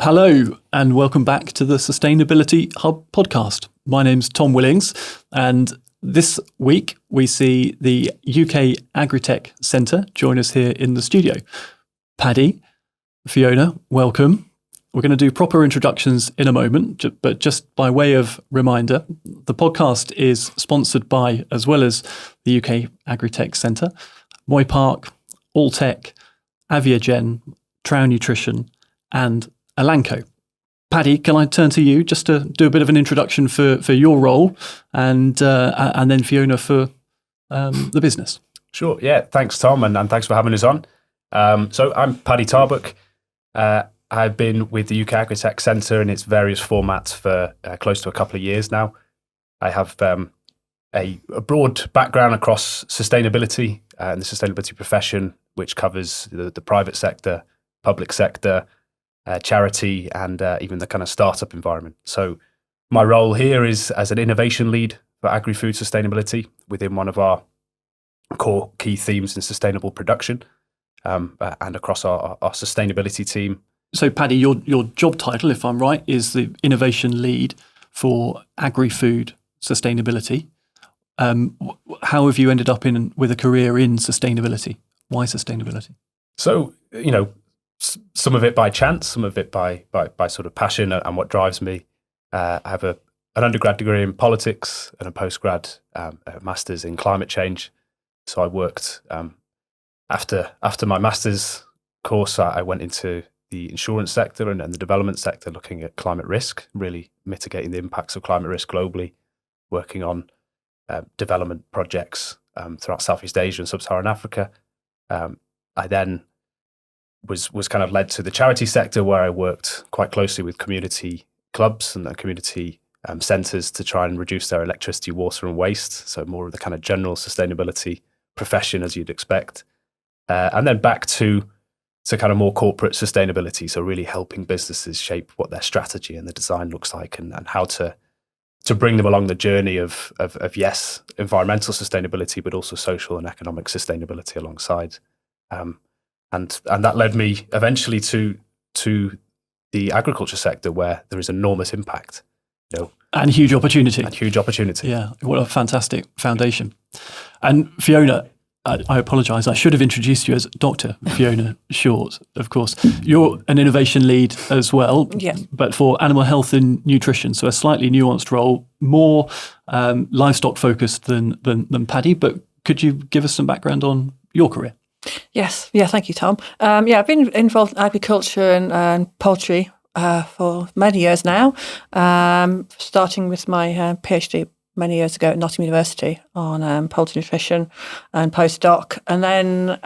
Hello and welcome back to the Sustainability Hub podcast. My name's Tom Willings, and this week we see the UK Agri-Tech Centre join us here in the studio. Paddy, Fiona, welcome. We're going to do proper introductions in a moment, but just by way of reminder, the podcast is sponsored by, as well as the UK Agri-Tech Centre, Moy Park, Alltech, Aviagen, Trow Nutrition and Elanco. Paddy, can I turn to you just to do a bit of an introduction for your role and then Fiona for the business? Sure, yeah. Thanks, Tom, and thanks for having us on. So I'm Paddy Tarbuck. I've been with the UK Agri-Tech Centre in its various formats for close to a couple of years now. I have a broad background across sustainability and the sustainability profession, which covers the private sector, public sector, charity, and even the kind of startup environment. So my role here is as an innovation lead for agri-food sustainability within one of our core key themes in sustainable production, and across our sustainability team. So Paddy, your job title, if I'm right, is the innovation lead for agri-food sustainability. How have you ended up with a career in sustainability? Why sustainability? So, some of it by chance, some of it by sort of passion and what drives me. I have an undergrad degree in politics and a postgrad master's in climate change. So I worked after my master's course. I went into the insurance sector and the development sector, looking at climate risk, really mitigating the impacts of climate risk globally, working on development projects throughout Southeast Asia and Sub-Saharan Africa. I then was kind of led to the charity sector, where I worked quite closely with community clubs and community centres to try and reduce their electricity, water and waste. So more of the kind of general sustainability profession, as you'd expect. And then back to kind of more corporate sustainability. So really helping businesses shape what their strategy and the design looks like, and how to bring them along the journey of yes, environmental sustainability, but also social and economic sustainability alongside. And that led me eventually to the agriculture sector, where there is enormous impact, and huge opportunity. Yeah, what a fantastic foundation. And Fiona, I apologise, I should have introduced you as Dr. Fiona Short, of course. You're an innovation lead as well, yes, but for animal health and nutrition, so a slightly nuanced role, more livestock focused than Paddy. But could you give us some background on your career? Yes. Yeah, thank you, Tom. I've been involved in agriculture and poultry for many years now, starting with my PhD many years ago at Nottingham University on poultry nutrition and postdoc, and then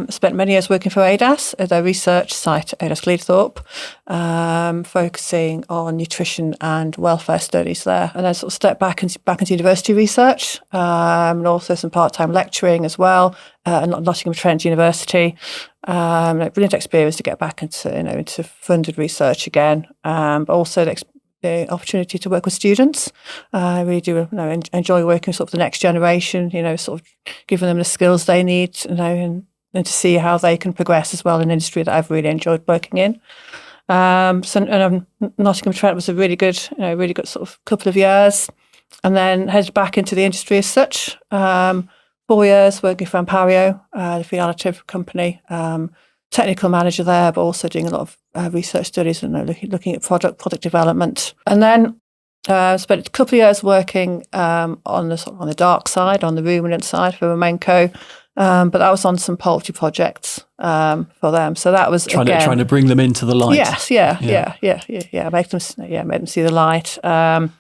spent many years working for ADAS at their research site, ADAS Cleethorpes, focusing on nutrition and welfare studies there, and then sort of stepped back into university research, and also some part-time lecturing as well at Nottingham Trent University. Brilliant experience to get back into funded research again, but also the opportunity to work with students. I really do enjoy working with sort of the next generation, sort of giving them the skills they need, and to see how they can progress as well in an industry that I've really enjoyed working in. Nottingham Trent was a really good sort of couple of years, and then headed back into the industry as such. 4 years working for Ampario, the feed additive company, technical manager there, but also doing a lot of research studies and looking at product development. And then spent a couple of years working on the dark side, on the ruminant side for Ramenco, but that was on some poultry projects for them. So that was trying to bring them into the light. Yes, yeah. Make them see the light. So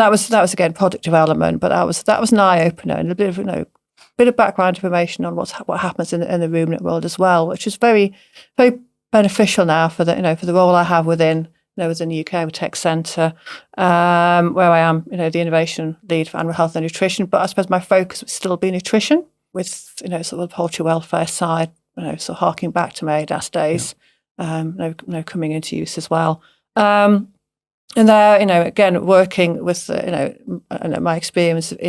that was again product development, but that was an eye opener and a bit of background information on what happens in the ruminant world as well, which is very, very beneficial now for the role I have within the UK Agri-Tech Centre, where I am the innovation lead for animal health and nutrition. But I suppose my focus would still be nutrition, with sort of the poultry welfare side, sort of harking back to my ADAS days, coming into use as well. And there, again, working with my experience of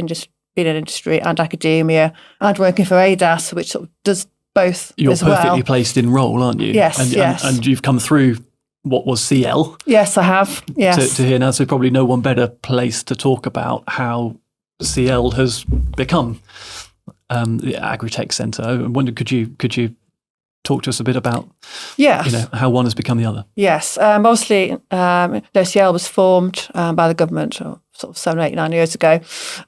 being in industry and academia, and working for ADAS, which sort of does both. You're as well. Perfectly placed in role, aren't you? Yes, yes. And you've come through what was CL. Yes, I have. Yes. To hear now, so probably no one better place to talk about how CL has become the Agri-Tech Centre. I wonder, could you talk to us a bit about how one has become the other? Yes. Obviously, CL was formed by the government sort of 7, 8, 9 years ago.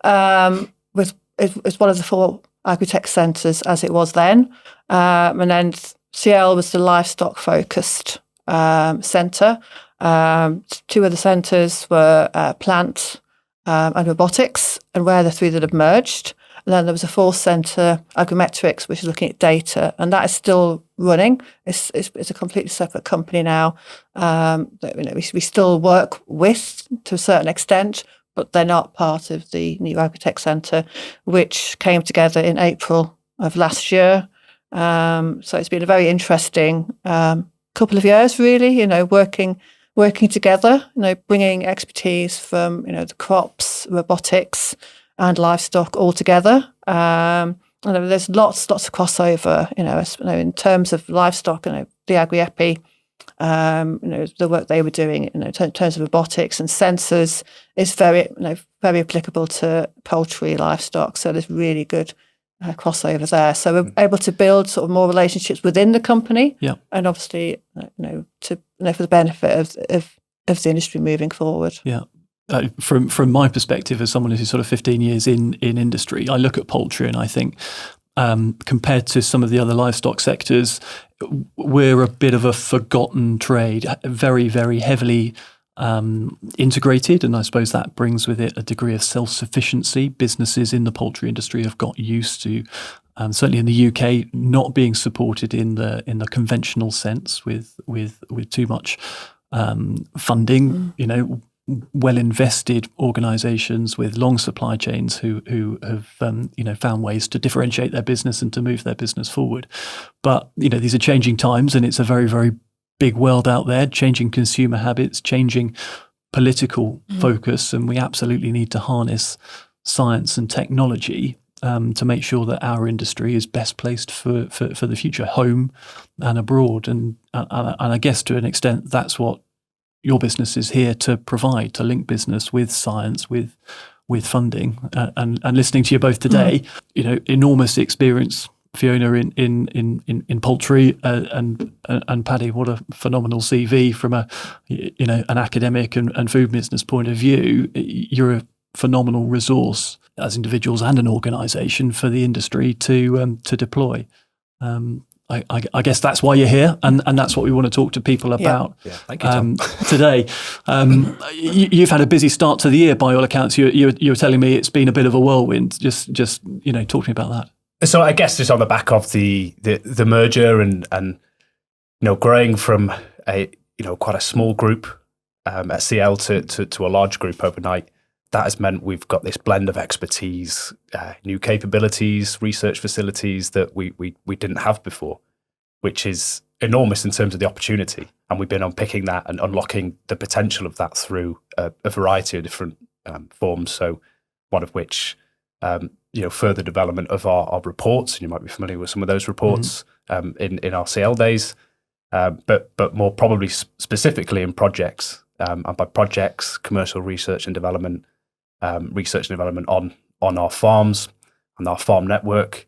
It's one of the 4 Agri-Tech centres as it was then. And then CL was the livestock focused centre. 2 of the centres were plant and robotics, and we're the 3 that have merged. And then there was a 4th centre, agrimetrics, which is looking at data, and that is still running. It's a completely separate company now. We still work with to a certain extent, but they're not part of the new Agri-Tech Centre, which came together in April of last year. So it's been a very interesting couple of years, really. Working together. Bringing expertise from the crops, robotics, and livestock all together. There's lots of crossover. In terms of livestock, the Agri-Epi, the work they were doing, in terms of robotics and sensors, is very applicable to poultry, livestock. So there's really good crossover there. So we're able to build sort of more relationships within the company, and obviously, for the benefit of the industry moving forward. Yeah. From my perspective, as someone who's sort of 15 years in industry, I look at poultry and I think, compared to some of the other livestock sectors, we're a bit of a forgotten trade, very, very heavily integrated, and I suppose that brings with it a degree of self-sufficiency. Businesses in the poultry industry have got used to, certainly in the UK, not being supported in the conventional sense with too much funding. Well invested organisations with long supply chains who have found ways to differentiate their business and to move their business forward. But these are changing times, and it's a very, very big world out there, changing consumer habits, changing political focus, and we absolutely need to harness science and technology to make sure that our industry is best placed for the future, home and abroad. And I guess to an extent that's what your business is here to provide, to link business with science, with funding. And listening to you both today, enormous experience, Fiona, in poultry, and Paddy, what a phenomenal CV from an academic and food business point of view. You're a phenomenal resource as individuals and an organisation for the industry to deploy. I guess that's why you're here, and that's what we want to talk to people about Thank you, Tom. today. You've had a busy start to the year, by all accounts. You were telling me it's been a bit of a whirlwind. Just talk to me about that. So I guess just on the back of the merger and growing from quite a small group at CL to a large group overnight, that has meant we've got this blend of expertise, new capabilities, research facilities that we didn't have before, which is enormous in terms of the opportunity. And we've been unpicking that and unlocking the potential of that through a variety of different forms. So one of which, further development of our reports, and you might be familiar with some of those reports in our CL days, but more probably specifically in projects, and by projects, commercial research and development, on our farms and our farm network,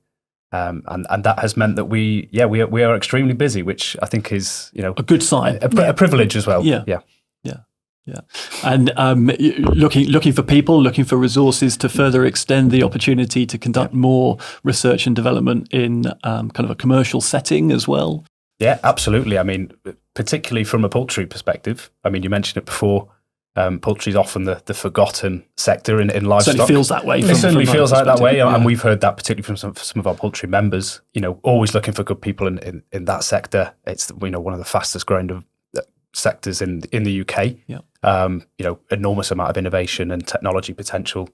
and that has meant that we are extremely busy, which I think is a good sign, a privilege as well. Yeah. And looking for people, looking for resources to further extend the opportunity to conduct more research and development in kind of a commercial setting as well. Yeah, absolutely. I mean, particularly from a poultry perspective. I mean, you mentioned it before. Poultry is often the forgotten sector in livestock. Certainly feels that way. It certainly feels like that way, and we've heard that particularly from some of our poultry members. Always looking for good people in that sector. It's one of the fastest growing sectors in the UK. Yeah. Enormous amount of innovation and technology potential,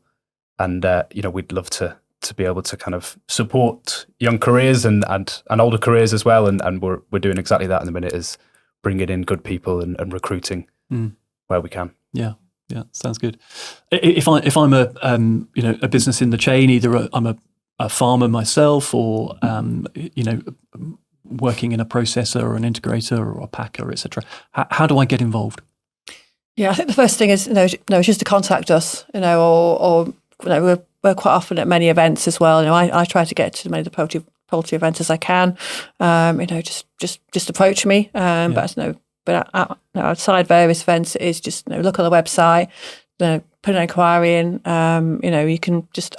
and we'd love to be able to kind of support young careers and older careers as well, and we're doing exactly that in the minute, is bringing in good people and recruiting where we can. Yeah, sounds good. If I'm a business in the chain, either I'm a farmer myself, or working in a processor or an integrator or a packer, etc. How do I get involved? Yeah, I think the first thing is, just to contact us, or we're quite often at many events as well. I try to get to as many of the poultry events as I can. Just approach me. But outside various events, it is just look on the website, put an inquiry in. You can just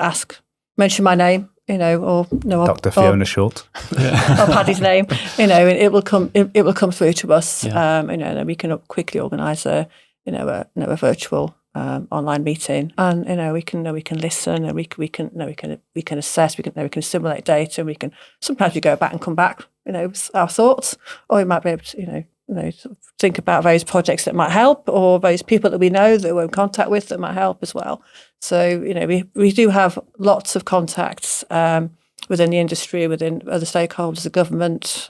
mention my name. Or Dr. Fiona Short, or Paddy's name. And it will come. It will come through to us. Yeah. And we can quickly organise a virtual online meeting, and we can listen, and we can assess, we can simulate data, and we can sometimes we go back and come back, with our thoughts, or we might be able to sort of think about various projects that might help, or various people that we know that we're in contact with that might help as well. So we do have lots of contacts within the industry, within other stakeholders, the government,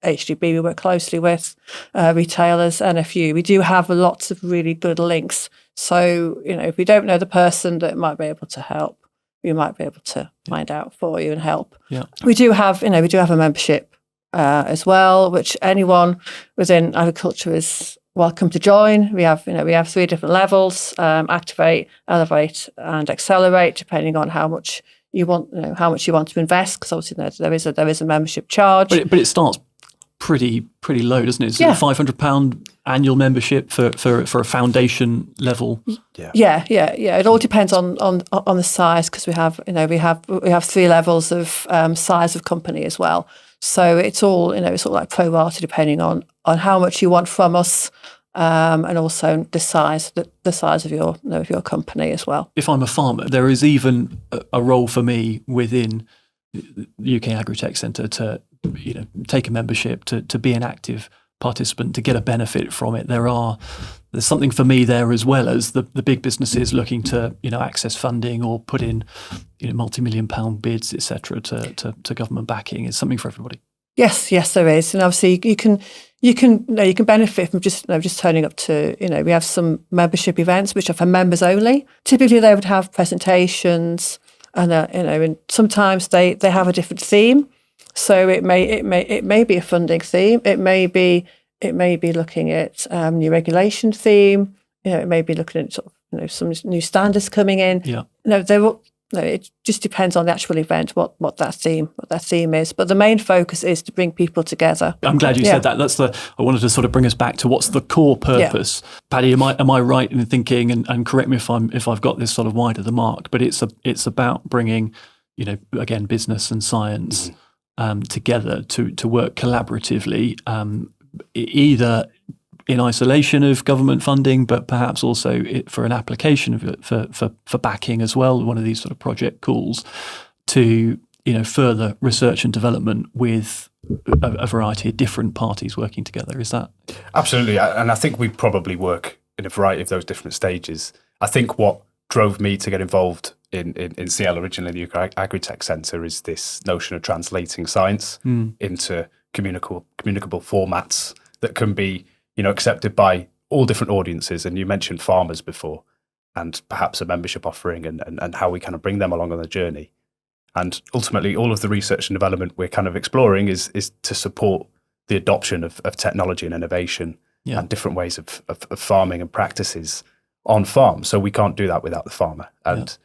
HDB we work closely with, retailers, and a few. We do have lots of really good links. So, if we don't know the person that might be able to help, we might be able to find out for you and help. Yeah. We do have a membership as well, which anyone within agriculture is welcome to join. We have 3 different levels: activate, elevate, and accelerate, depending on how much you want to invest. Because obviously there is a membership charge. But it starts pretty low, doesn't it? It's a £500 annual membership for a foundation level. Yeah. It all depends on the size, because we have 3 levels of size of company as well. So it's all it's all like pro rata, depending on how much you want from us, and also the size of your company as well. If I'm a farmer, there is even a role for me within the UK Agri-Tech Centre to take a membership, to be an active participant, to get a benefit from it. There's something for me there, as well as the big businesses looking to access funding or put in multi-million pound bids, etc. to government backing. Is something for everybody. Yes, there is, and obviously you can benefit from just turning up to we have some membership events which are for members only. Typically they would have presentations, and and sometimes they have a different theme. So it may be a funding theme. It may be looking at new regulation theme. It may be looking at sort of some new standards coming in. Yeah. It just depends on the actual event what that theme is. But the main focus is to bring people together. I'm glad you said that. I wanted to sort of bring us back to what's the core purpose. Yeah. Paddy, am I right in thinking, and correct me if I've got this sort of wide of the mark, but it's about bringing again, business and science together to work collaboratively, either in isolation of government funding, but perhaps also for an application of it for backing as well. One of these sort of project calls to further research and development with a variety of different parties working together. Is that absolutely? And I think we probably work in a variety of those different stages. I think what drove me to get involved in CL originally, the UK Agri-Tech Centre, is this notion of translating science into communicable formats that can be accepted by all different audiences. And you mentioned farmers before, and perhaps a membership offering, and how we kind of bring them along on the journey. And ultimately, all of the research and development we're kind of exploring is to support the adoption of technology and innovation and different ways of farming and practices on farm. So we can't do that without the farmer. And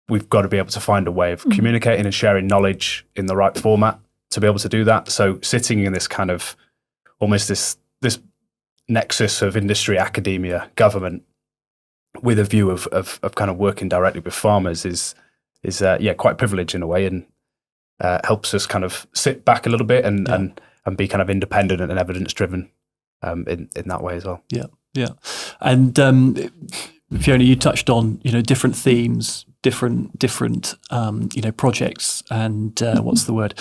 we've got to be able to find a way of communicating and sharing knowledge in the right format to be able to do that. So sitting in this kind of almost this nexus of industry, academia, government, with a view of kind of working directly with farmers is quite privileged in a way, and helps us kind of sit back a little bit and be kind of independent and evidence driven in that way as well. Yeah. And Fiona, you touched on different themes, different projects, and what's the word?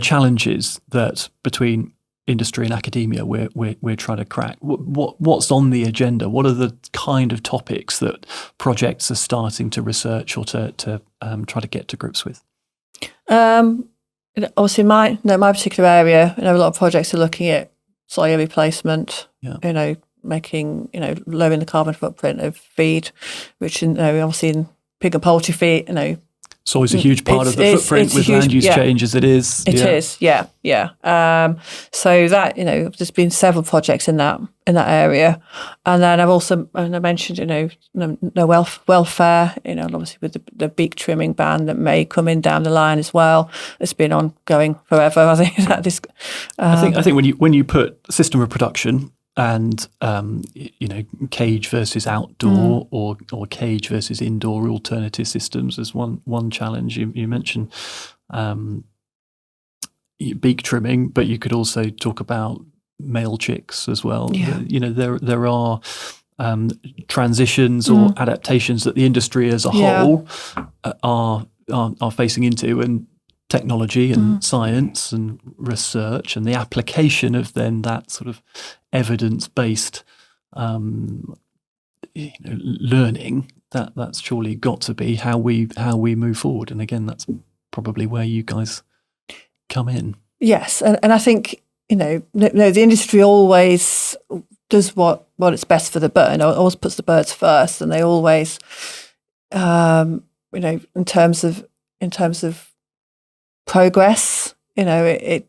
Challenges that between industry and academia we're trying to crack. What's on the agenda? What are the kind of topics that projects are starting to research or to try to get to grips with? Obviously, my particular area, a lot of projects are looking at soil replacement. Making lowering the carbon footprint of feed, which obviously in pig and poultry feed, It's always a huge part of the footprint with land use change as it is. It is, yeah. So that, there's been several projects in that area. And then I mentioned, no welfare, and obviously with the beak trimming ban that may come in down the line as well. It's been ongoing forever, I think. I think when you put system of production and cage versus outdoor or cage versus indoor alternative systems as one challenge. You mentioned beak trimming, but you could also talk about male chicks as well. There are transitions or adaptations that the industry as a whole are facing into, and technology and science and research and the application of then that sort of evidence-based learning, that's surely got to be how we move forward. And again, that's probably where you guys come in. Yes, and I think the industry always does what it's best for the bird. Always puts the birds first, and they always, in terms of progress, it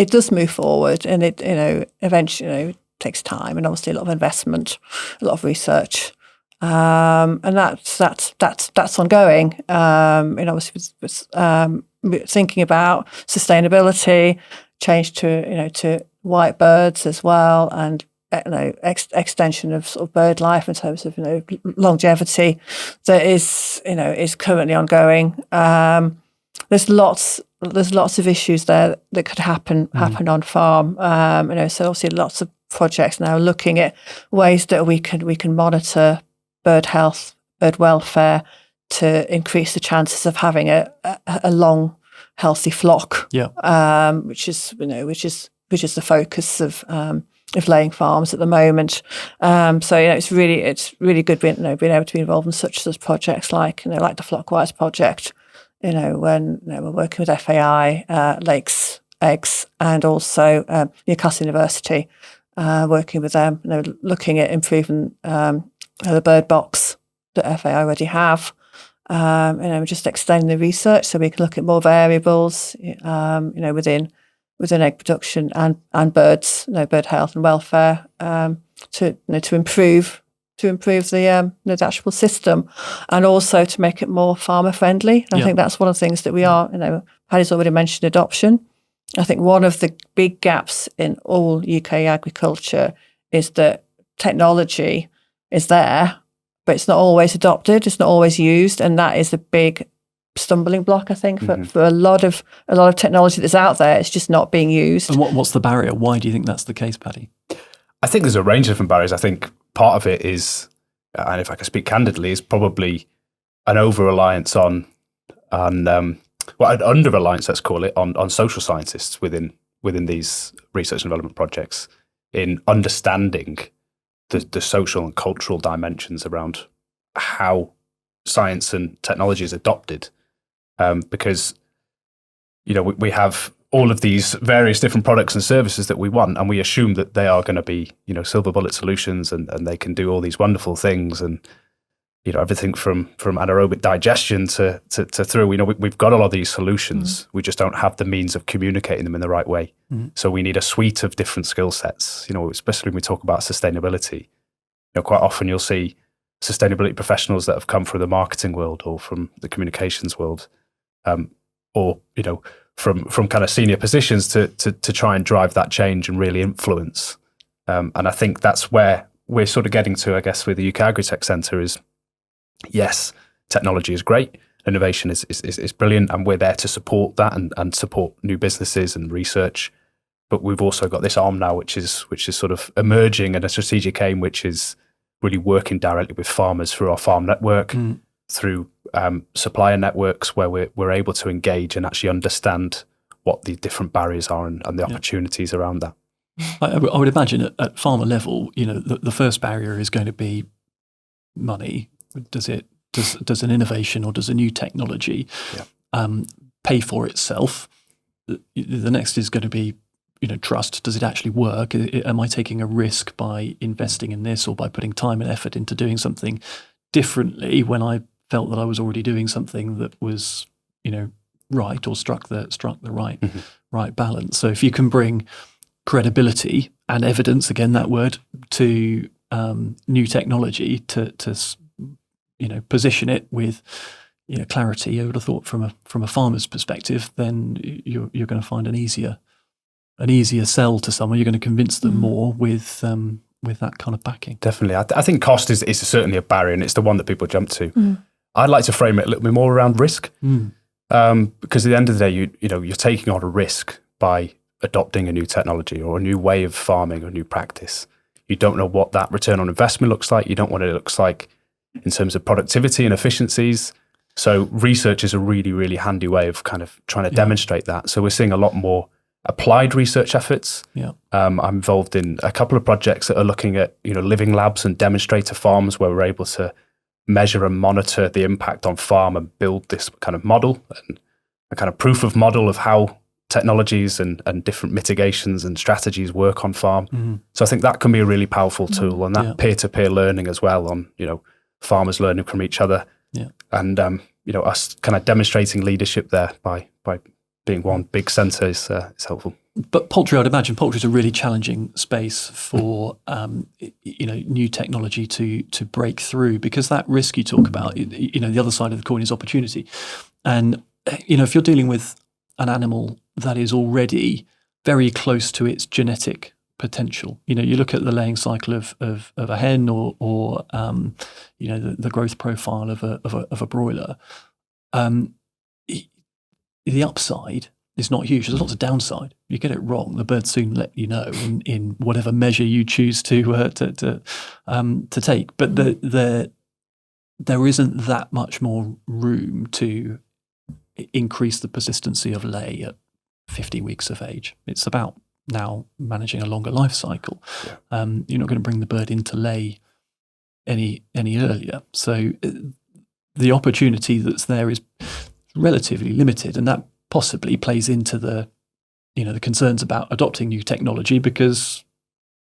does move forward, and it eventually takes time and obviously a lot of investment, a lot of research, and that's ongoing. Obviously with thinking about sustainability, change to white birds as well, and extension of sort of bird life in terms of longevity that is currently ongoing. There's lots of issues there that could happen on farm. So obviously lots of projects now looking at ways that we can monitor bird health, bird welfare to increase the chances of having a long, healthy flock. Yeah. Which is the focus of laying farms at the moment. So it's really good being able to be involved in such projects like the Flockwise project. When we're working with FAI, Lakes, Eggs, and also Newcastle University, working with them, looking at improving the bird box that FAI already have. Just extending the research so we can look at more variables, within egg production and birds, bird health and welfare, to improve the actual system, and also to make it more farmer friendly. And I think that's one of the things that we are. Paddy's already mentioned adoption. I think one of the big gaps in all UK agriculture is that technology is there, but it's not always adopted. It's not always used, and that is a big stumbling block, I think, for a lot of technology that's out there. It's just not being used. And what's the barrier? Why do you think that's the case, Paddy? I think there's a range of different barriers. I think part of it is, and if I can speak candidly, is probably an over-reliance an under-reliance, let's call it, on social scientists within these research and development projects in understanding the social and cultural dimensions around how science and technology is adopted. Because, we have all of these various different products and services that we want, and we assume that they are going to be, silver bullet solutions, and they can do all these wonderful things, and everything from anaerobic digestion to through. We've got a lot of these solutions. We just don't have the means of communicating them in the right way. So we need a suite of different skill sets. Especially when we talk about sustainability. Quite often you'll see sustainability professionals that have come from the marketing world or from the communications world, or from kind of senior positions to try and drive that change and really influence. And I think that's where we're sort of getting to, I guess, with the UK Agri-Tech Centre is, yes, technology is great, innovation is brilliant, and we're there to support that and support new businesses and research. But we've also got this arm now, which is sort of emerging, and a strategic aim, which is really working directly with farmers through our farm network, through supplier networks, where we're able to engage and actually understand what the different barriers are and the opportunities around that. I would imagine at farmer level, the first barrier is going to be money. Does an innovation or does a new technology pay for itself? The next is going to be, trust. Does it actually work? Am I taking a risk by investing in this or by putting time and effort into doing something differently when I felt that I was already doing something that was, right, or struck the right right balance. So if you can bring credibility and evidence, again that word, to new technology, to position it with clarity, I would have thought from a farmer's perspective, then you're going to find an easier sell to someone. You're going to convince them more with that kind of backing. Definitely. I think cost is certainly a barrier, and it's the one that people jump to. I'd like to frame it a little bit more around risk, because at the end of the day, you're taking on a risk by adopting a new technology or a new way of farming or a new practice. You don't know what that return on investment looks like. You don't know what it looks like in terms of productivity and efficiencies. So research is a really, really handy way of kind of trying to demonstrate that. So we're seeing a lot more applied research efforts. Yeah. I'm involved in a couple of projects that are looking at, living labs and demonstrator farms where we're able to measure and monitor the impact on farm and build this kind of model and a kind of proof of model of how technologies and different mitigations and strategies work on farm. So I think that can be a really powerful tool, and that peer-to-peer learning as well on, farmers learning from each other. Yeah. And, us kind of demonstrating leadership there by being one big centre is helpful. But poultry, I'd imagine poultry is a really challenging space for new technology to break through, because that risk you talk about, the other side of the coin is opportunity. And if you're dealing with an animal that is already very close to its genetic potential, you look at the laying cycle of a hen or the growth profile of a broiler. The upside is not huge. There's lots of downside. You get it wrong, the bird soon let you know in whatever measure you choose to take. But there isn't that much more room to increase the persistency of lay at 50 weeks of age. It's about now managing a longer life cycle. Yeah. You're not going to bring the bird into lay any earlier. So the opportunity that's there is relatively limited, and that possibly plays into the concerns about adopting new technology, because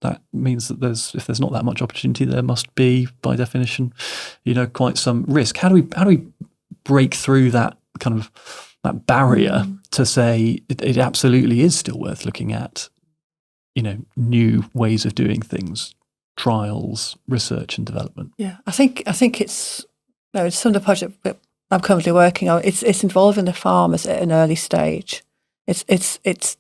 that means that if there's not that much opportunity, there must be, by definition, quite some risk. How do we break through that kind of that barrier to say it absolutely is still worth looking at, new ways of doing things, trials, research and development? Yeah, I think it's some of the project that I'm currently working on. It's involving the farmers at an early stage. It's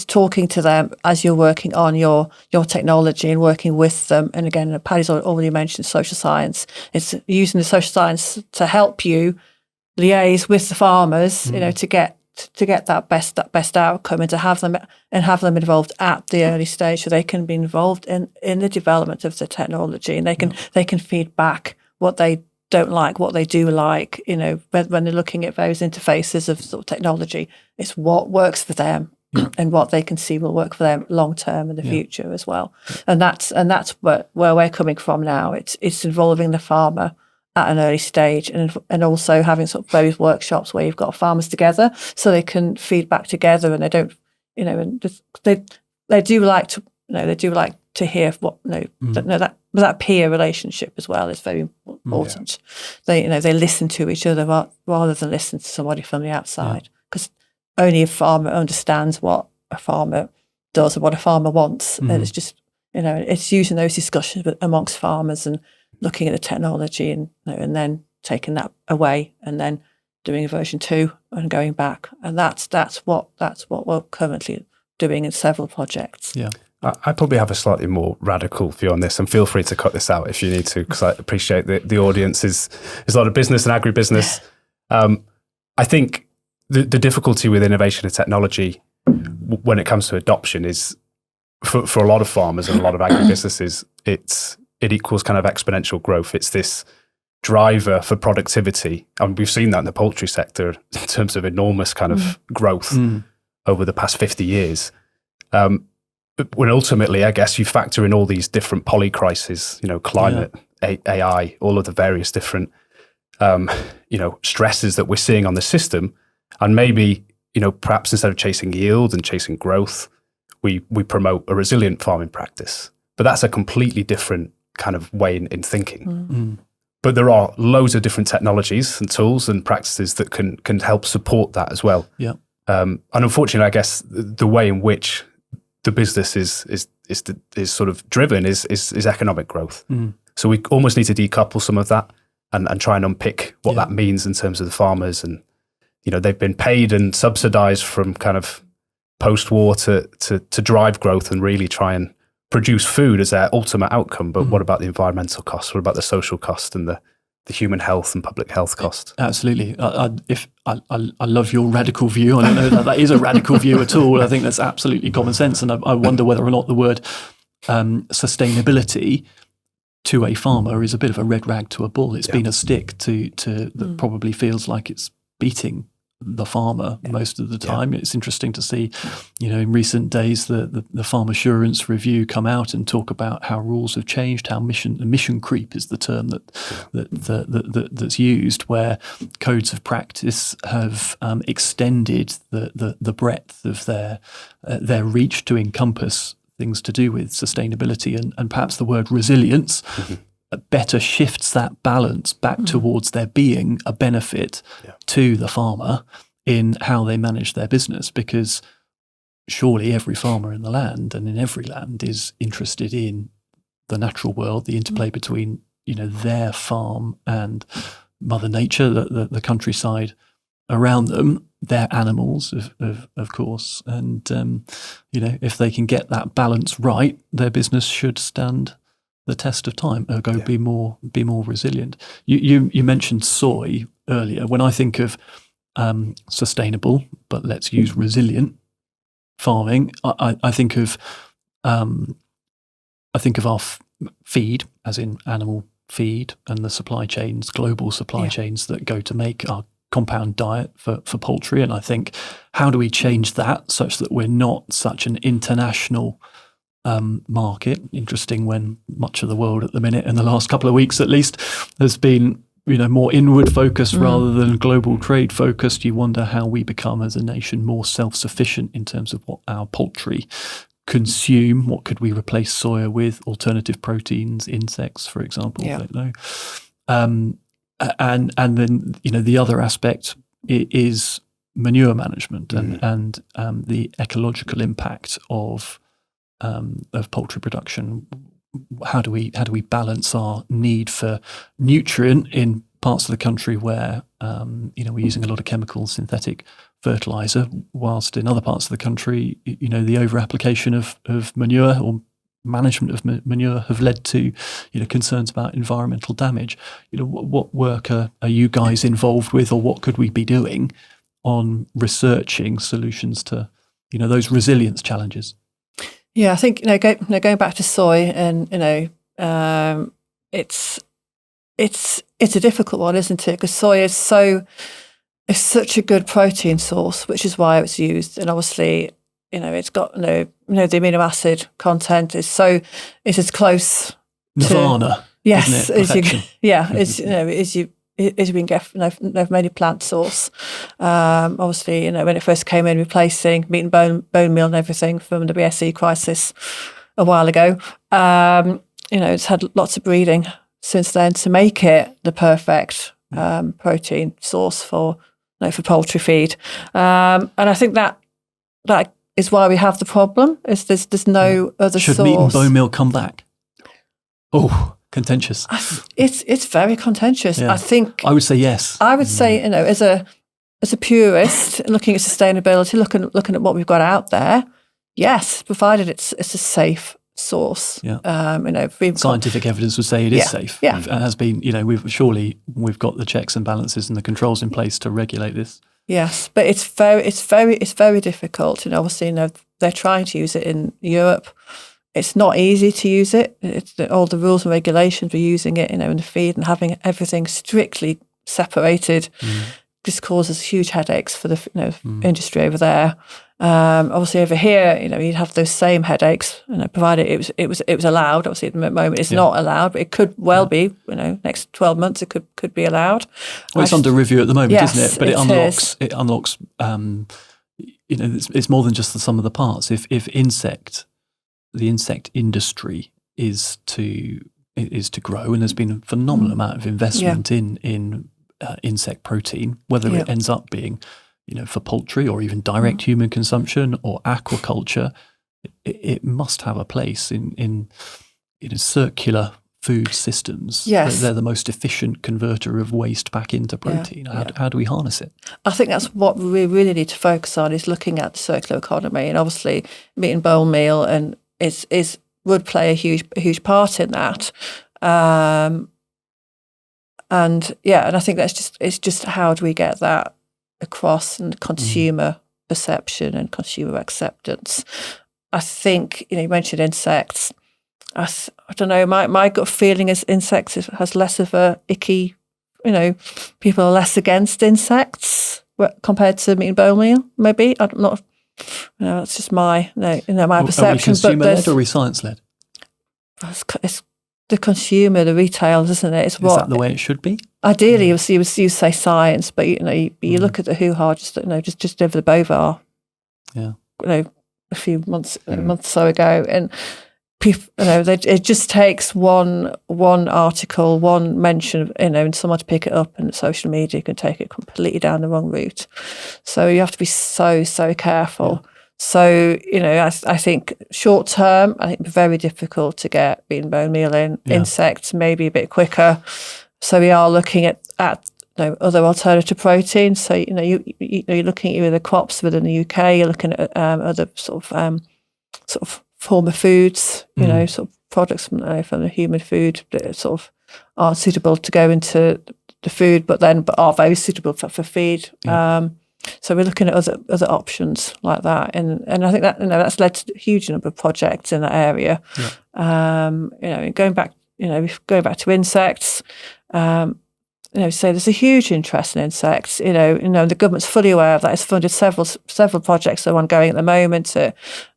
talking to them as you're working on your technology and working with them. And again, Paddy's already mentioned social science. It's using the social science to help you liaise with the farmers, to get that best outcome, and to have them involved at the early stage, so they can be involved in the development of the technology, and they can feed back what they don't like, what they do like. When they're looking at those interfaces of sort of technology, it's what works for them and what they can see will work for them long term in the future as well. And that's where we're coming from now. It's involving the farmer at an early stage, and also having sort of those workshops where you've got farmers together so they can feed back together, and they don't, they do like to hear what that peer relationship as well is very important. They listen to each other rather than listen to somebody from the outside, because only a farmer understands what a farmer does and what a farmer wants, and it's just it's using those discussions amongst farmers and looking at the technology and then taking that away and then doing a version 2 and going back, and that's what we're currently doing in several projects. Yeah. I probably have a slightly more radical view on this, and feel free to cut this out if you need to, because I appreciate the audience is a lot of business and agribusiness. I think the difficulty with innovation and technology when it comes to adoption is for a lot of farmers and a lot of agribusinesses, it equals kind of exponential growth. It's this driver for productivity, and we've seen that in the poultry sector in terms of enormous kind of growth over the past 50 years. When ultimately, I guess you factor in all these different polycrises, climate, AI, all of the various different, stresses that we're seeing on the system. And maybe, perhaps instead of chasing yield and chasing growth, we promote a resilient farming practice. But that's a completely different kind of way in thinking. But there are loads of different technologies and tools and practices that can help support that as well. Yeah. And unfortunately, I guess the way in which the business is sort of driven is economic growth. So we almost need to decouple some of that and try and unpick what that means in terms of the farmers. And they've been paid and subsidised from kind of post-war to drive growth and really try and produce food as their ultimate outcome. But what about the environmental costs? What about the social cost and the human health and public health cost? Absolutely. I love your radical view. I don't know that is a radical view at all. I think that's absolutely common sense. And I wonder whether or not the word sustainability to a farmer is a bit of a red rag to a bull. It's been a stick that probably feels like it's beating the farmer most of the time. It's interesting to see, in recent days, the Farm Assurance Review come out and talk about how rules have changed, how emission creep is the term that's used, where codes of practice have extended the breadth of their reach to encompass things to do with sustainability, and perhaps the word resilience better shifts that balance back towards there being a benefit to the farmer in how they manage their business, because surely every farmer in the land and in every land is interested in the natural world, the interplay between their farm and Mother Nature, the countryside around them, their animals, of course, and if they can get that balance right, their business should stand the test of time, ergo be more resilient. You mentioned soy earlier. When I think of sustainable, but let's use resilient farming, I think of our feed, as in animal feed, and the supply chains, global supply chains that go to make our compound diet for poultry. And I think, how do we change that such that we're not such an international market? Interesting when much of the world at the minute, in the last couple of weeks at least, has been more inward focused rather than global trade focused. You wonder how we become as a nation more self-sufficient in terms of what our poultry consume. What could we replace soya with? Alternative proteins, insects, for example. I don't know. And then the other aspect is manure management and the ecological impact of poultry production. How do we balance our need for nutrient in parts of the country where we're using a lot of chemical synthetic fertilizer, whilst in other parts of the country, the over application of manure or management of manure have led to concerns about environmental damage. What work are you guys involved with, or what could we be doing on researching solutions to those resilience challenges? Yeah, I think going back to soy, and it's a difficult one, isn't it? Because soy is such a good protein source, which is why it's used, and obviously it's got the amino acid content is as close Nirvana, yes, isn't it? as we can get from many plant source. Obviously, when it first came in, replacing meat and bone meal and everything from the BSE crisis a while ago. It's had lots of breeding since then to make it the perfect protein source for poultry feed. And I think that is why we have the problem. Is there's no other source. Should meat and bone meal come back? Oh, contentious. It's very contentious. Yeah. I think I would say yes. I would say as a purist looking at sustainability, looking at what we've got out there, yes, provided it's a safe source. Yeah. Scientific evidence would say it is safe. Yeah. It has been. We've got the checks and balances and the controls in place to regulate this. Yes, but it's very difficult. Obviously, they're trying to use it in Europe. It's not easy to use it. All the rules and regulations for using it, in the feed, and having everything strictly separated just causes huge headaches for the industry over there. Obviously, over here, you'd have those same headaches, provided it was allowed. Obviously, at the moment, it's not allowed, but it could well be. Next 12 months, it could be allowed. Well, it's under review at the moment, yes, isn't it? But it unlocks. It's more than just the sum of the parts. If the insect industry is to is to grow, and there's been a phenomenal amount of investment in insect protein, whether it ends up being, for poultry or even direct human consumption or aquaculture. It must have a place in circular food systems. Yes. They're the most efficient converter of waste back into protein. How do we harness it? I think that's what we really need to focus on, is looking at the circular economy, and obviously meat and bone meal and would play a huge part in that. And I think it's just how do we get that across, and consumer perception and consumer acceptance. I think, you mentioned insects. I don't know, my gut feeling is insects has less of a icky, people are less against insects compared to meat and bone meal, maybe. I'm not, that's just my perception. Are we consumer-led or are we science-led? It's the consumer, the retailers, isn't it? Is that the way it should be? Ideally, you say science, but you look at the hoo-ha, just over the Bovar. Yeah. A few months, a month or so ago, and people, it just takes one article, one mention, and someone to pick it up, and social media can take it completely down the wrong route. So you have to be so careful. Yeah. So, I think short term, I think very difficult to get meat and bone meal in. Yeah. Insects maybe a bit quicker. So we are looking at other alternative proteins. So you're looking at either crops within the UK. You're looking at other sort of former foods. Sort of products from the human food that sort of aren't suitable to go into the food, but are very suitable for feed. Yeah. So we're looking at other options like that, and I think that that's led to a huge number of projects in that area. Yeah. Going back to insects. So there's a huge interest in insects. The government's fully aware of that. It's funded several projects that are ongoing at the moment.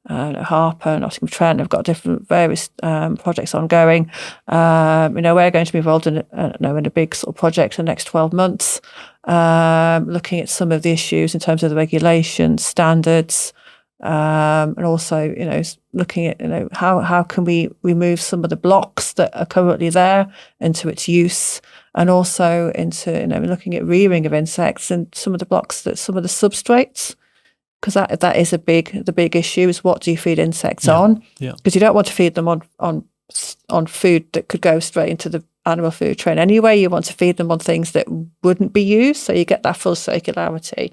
Harper, Nottingham-Trent have got various projects ongoing. We're going to be involved in a big sort of project in the next 12 months, looking at some of the issues in terms of the regulations, standards, and also looking at how can we remove some of the blocks that are currently there into its use. And also into looking at rearing of insects and some of the blocks, that some of the substrates, because that is the big issue, is what do you feed insects on? Yeah. Because you don't want to feed them on food that could go straight into the animal food train anyway. You want to feed them on things that wouldn't be used, so you get that full circularity.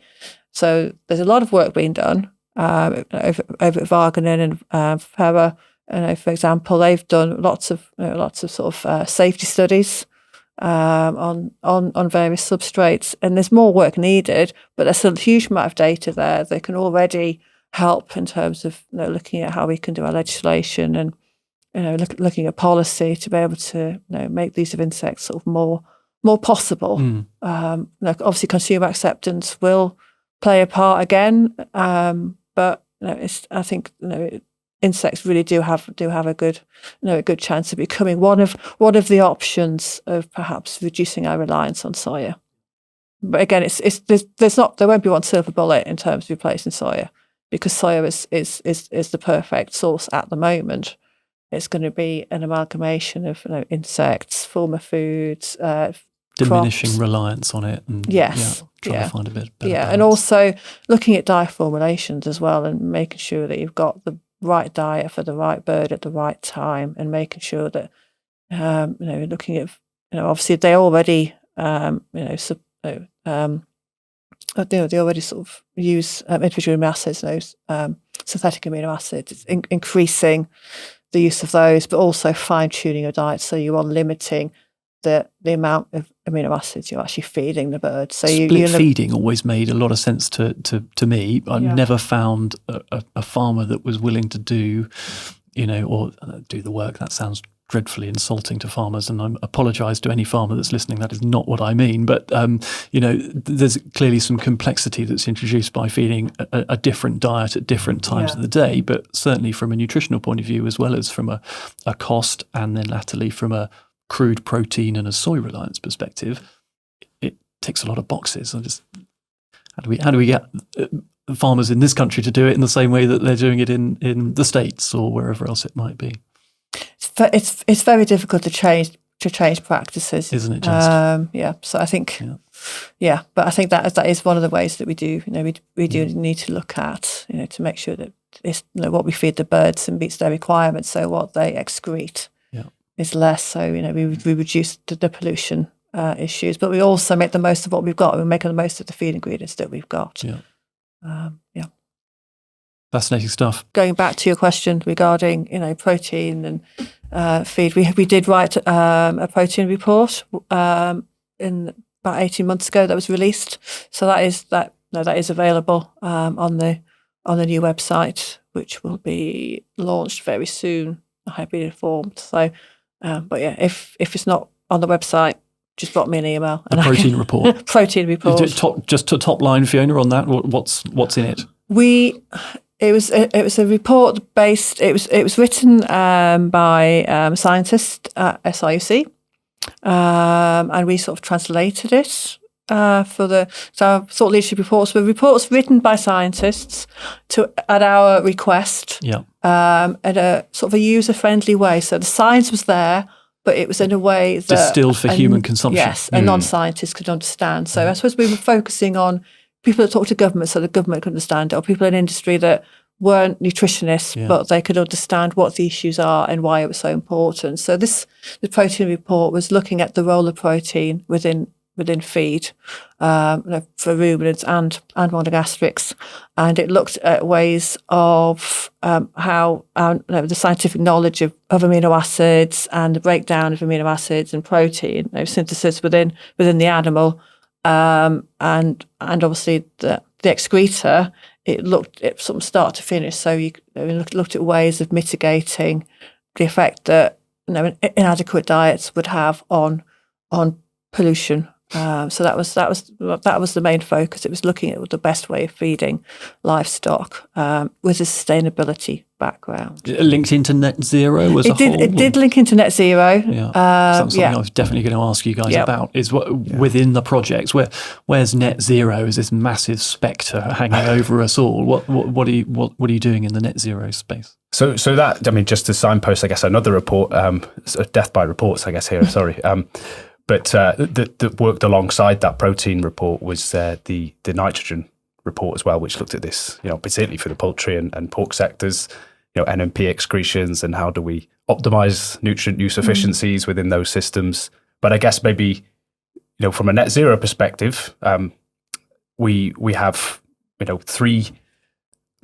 So there's a lot of work being done over at Wageningen and Ferrer. For example, they've done lots of sort of safety studies on various substrates, and there's more work needed, but there's a huge amount of data there that can already help in terms of looking at how we can do our legislation and looking at policy to be able to make the use of insects sort of more possible. Obviously consumer acceptance will play a part again, but I think insects really do have a good chance of becoming one of the options of perhaps reducing our reliance on soya. But again, there won't be one silver bullet in terms of replacing soya, because soya is the perfect source at the moment. It's going to be an amalgamation of insects, former foods, diminishing crops. Reliance on it. And, trying to find a bit better balance. And also looking at diet formulations as well, and making sure that you've got the right diet for the right bird at the right time, and making sure that looking at obviously they already they already sort of use individual amino acids, synthetic amino acids, increasing the use of those, but also fine tuning your diet so you are limiting the amount of amino acids you're actually feeding the bird. So split feeding always made a lot of sense to me. I've never found a farmer that was willing to do, or do the work. That sounds dreadfully insulting to farmers, and I apologise to any farmer that's listening. That is not what I mean. But there's clearly some complexity that's introduced by feeding a different diet at different times of the day. But certainly from a nutritional point of view, as well as from a cost, and then latterly from a crude protein and a soy reliance perspective, it ticks a lot of boxes. How do we get farmers in this country to do it in the same way that they're doing it in the States or wherever else it might be? It's it's very difficult to change practices, isn't it? Just so I think but I think that is one of the ways that we do. We do need to look at to make sure that it's what we feed the birds and meets their requirements. So what they excrete is less. So we reduce the pollution issues, but we also make the most of what we've got. We're making the most of the feed ingredients that we've got. Fascinating stuff. Going back to your question regarding protein and feed, we did write a protein report in about 18 months ago that was released. So that is available on the new website, which will be launched very soon. I have been informed. So, but if it's not on the website, just drop me an email. The protein report. Protein report. Just to top line, Fiona, on that. What's in it? It was a report based. It was written by scientists at SIUC, and we sort of translated it for the thought leadership reports. Were reports written by scientists at our request, in a sort of a user friendly way. So the science was there, but it was in a way that distilled for human consumption. Yes, a non-scientist could understand. So I suppose we were focusing on people that talk to government so the government could understand it, or people in industry that weren't nutritionists, but they could understand what the issues are and why it was so important. So the protein report was looking at the role of protein within feed for ruminants and monogastrics, and it looked at ways of how the scientific knowledge of amino acids and the breakdown of amino acids and protein, synthesis within the animal, and obviously the excreta. It looked at from start to finish. So you looked at ways of mitigating the effect that inadequate diets would have on pollution. So that was the main focus. It was looking at the best way of feeding livestock with a sustainability background. Linked into net zero as a whole? It did link into net zero. Something I was definitely going to ask you guys about is within the projects, where's net zero? Is this massive spectre hanging over us all? What are you doing in the net zero space? So that, just to signpost, I guess, another report, death by reports, I guess here, sorry. But that worked alongside that protein report was the nitrogen report as well, which looked at this, particularly for the poultry and pork sectors, NMP excretions and how do we optimize nutrient use efficiencies within those systems. But I guess maybe, from a net zero perspective, we have, 3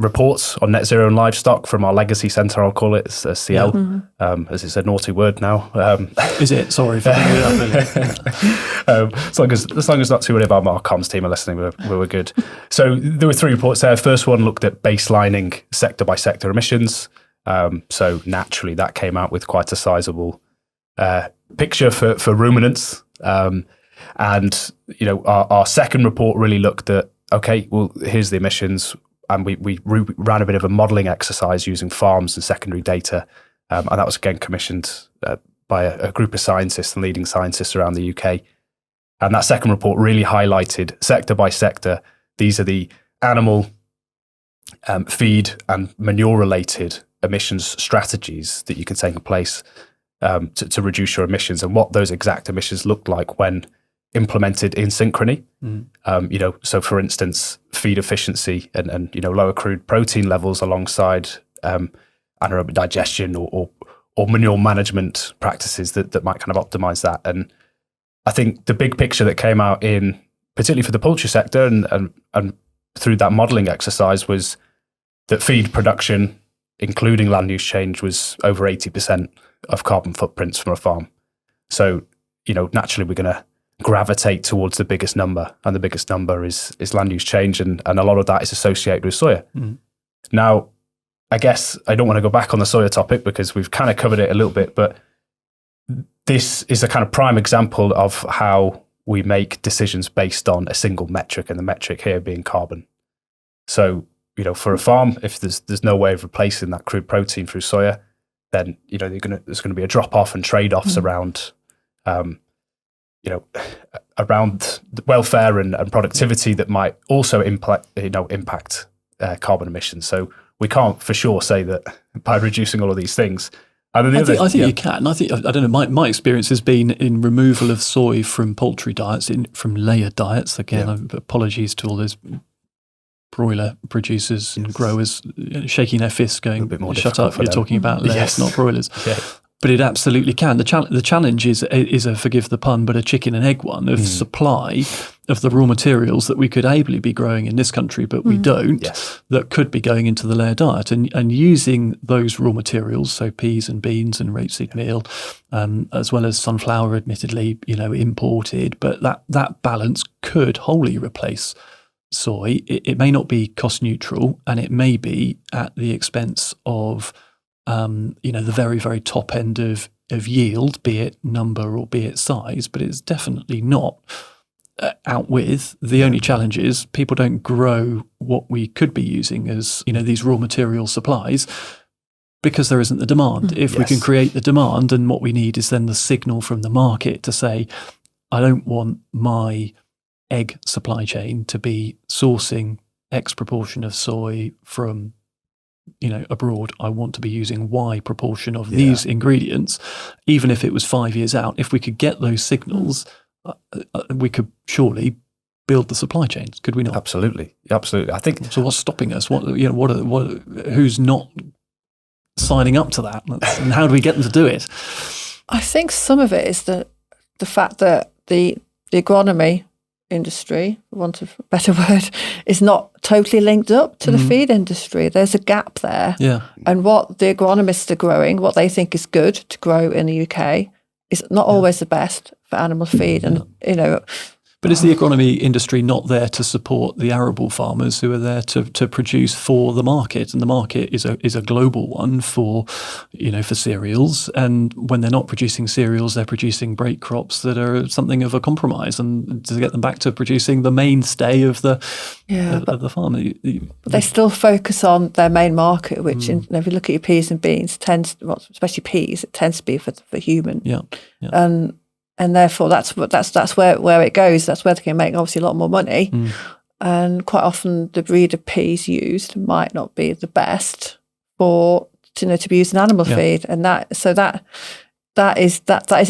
reports on net zero and livestock from our legacy centre, I'll call it, CL, as it's a naughty word now. Is it? Sorry for bringing it up. As long as not too many of our comms team are listening, we were good. So there were 3 reports there. First one looked at baselining sector by sector emissions. So naturally that came out with quite a sizable picture for ruminants. And our second report really looked at, okay, well, here's the emissions. And we ran a bit of a modelling exercise using farms and secondary data. And that was again commissioned by a group of scientists and leading scientists around the UK. And that second report really highlighted sector by sector. These are the animal, feed and manure related emissions strategies that you can take in place to reduce your emissions, and what those exact emissions looked like when implemented in synchrony. So for instance, feed efficiency and lower crude protein levels alongside anaerobic digestion or manure management practices that might kind of optimize that. And I think the big picture that came out in, particularly for the poultry sector and through that modelling exercise, was that feed production, including land use change, was over 80% of carbon footprints from a farm. So, naturally we're going to gravitate towards the biggest number, and the biggest number is land use change, and a lot of that is associated with soya. Now, I guess I don't want to go back on the soya topic because we've kind of covered it a little bit, but this is a kind of prime example of how we make decisions based on a single metric, and the metric here being carbon. So, for a farm, if there's no way of replacing that crude protein through soya, then there's going to be a drop off and trade offs around around welfare and productivity that might also impact carbon emissions. So we can't for sure say that by reducing all of these things, And then I think you can. I don't know. My experience has been in removal of soy from poultry diets, from layered diets. Again, apologies to all those broiler producers and growers shaking their fists, going, "Shut up! You're talking about layers, not broilers." Yeah. But it absolutely can. The challenge is forgive the pun, but a chicken and egg one of supply of the raw materials that we could ably be growing in this country, but we don't, that could be going into the layer diet. And using those raw materials, so peas and beans and rapeseed meal, as well as sunflower, admittedly, imported, but that balance could wholly replace soy. It may not be cost neutral, and it may be at the expense of the very, very top end of yield, be it number or be it size, but it's definitely not out with. The only challenge is people don't grow what we could be using as, these raw material supplies, because there isn't the demand. If we can create the demand, and what we need is then the signal from the market to say, I don't want my egg supply chain to be sourcing X proportion of soy from abroad. I want to be using Y proportion of these ingredients, even if it was 5 years out. If we could get those signals, we could surely build the supply chains, could we not? Absolutely. I think. So what's stopping us? Who's not signing up to that, and how do we get them to do it? I think some of it is the fact that the agronomy industry, for want of a better word, is not totally linked up to the feed industry. There's a gap there. Yeah. And what the agronomists are growing, what they think is good to grow in the UK, is not always the best for animal feed. And, But is the agronomy industry not there to support the arable farmers who are there to produce for the market? And the market is a global one for cereals. And when they're not producing cereals, they're producing break crops that are something of a compromise, and to get them back to producing the mainstay of the farm. But they still focus on their main market, which if you look at your peas and beans, especially peas, it tends to be for human. Yeah. And therefore, that's where it goes. That's where they can make obviously a lot more money. And quite often, the breed of peas used might not be the best to be used in animal feed, and that is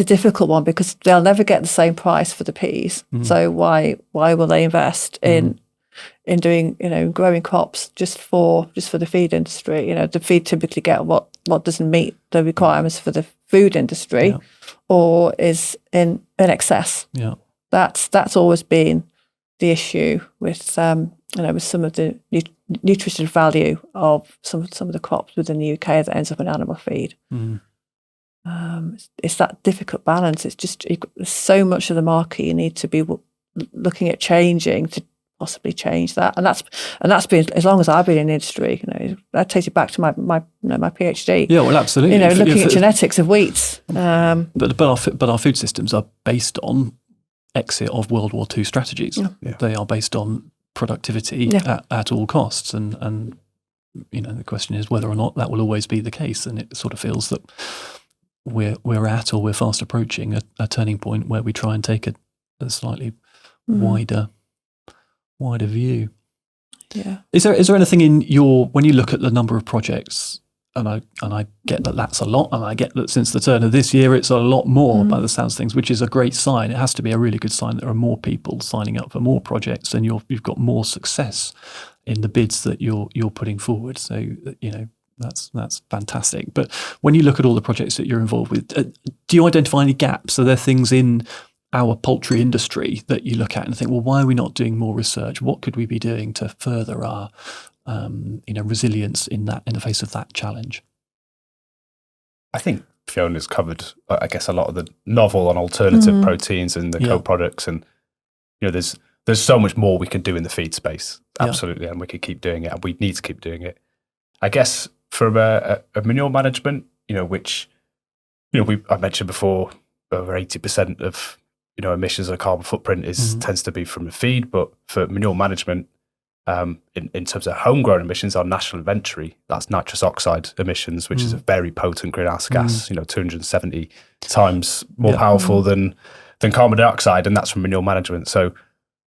a difficult one, because they'll never get the same price for the peas. So why will they invest in doing growing crops just for the feed industry? The feed typically get what doesn't meet the requirements for the food industry, or is in excess. Yeah, that's always been the issue with some of the nutritional value of some of the crops within the UK that ends up in animal feed. It's that difficult balance. It's just there's so much of the market you need to be looking at changing to possibly change that, and that's been as long as I've been in the industry. That takes it back to my PhD. Yeah, well, absolutely. Looking at genetics of wheats. But our food systems are based on exit of World War II strategies. Yeah. They are based on productivity at all costs, and the question is whether or not that will always be the case. And it sort of feels that we're at, or we're fast approaching a turning point where we try and take a slightly wider view. Yeah. Is there anything in when you look at the number of projects, and I get that that's a lot, and I get that since the turn of this year it's a lot more by the sounds of things, which is a great sign. It has to be a really good sign that there are more people signing up for more projects, and you've got more success in the bids that you're putting forward. So that's fantastic. But when you look at all the projects that you're involved with, do you identify any gaps? Are there things in our poultry industry that you look at and think, well, why are we not doing more research? What could we be doing to further our resilience in the face of that challenge? I think Fiona's covered, I guess, a lot of the novel and alternative proteins and the co-products, and there's so much more we can do in the feed space, absolutely, and we could keep doing it, and we need to keep doing it. I guess from a manure management, which I mentioned before, over 80% of emissions and carbon footprint tends to be from the feed, but for manure management, in terms of homegrown emissions, our national inventory, that's nitrous oxide emissions, which is a very potent greenhouse gas, 270 times more powerful than carbon dioxide, and that's from manure management. So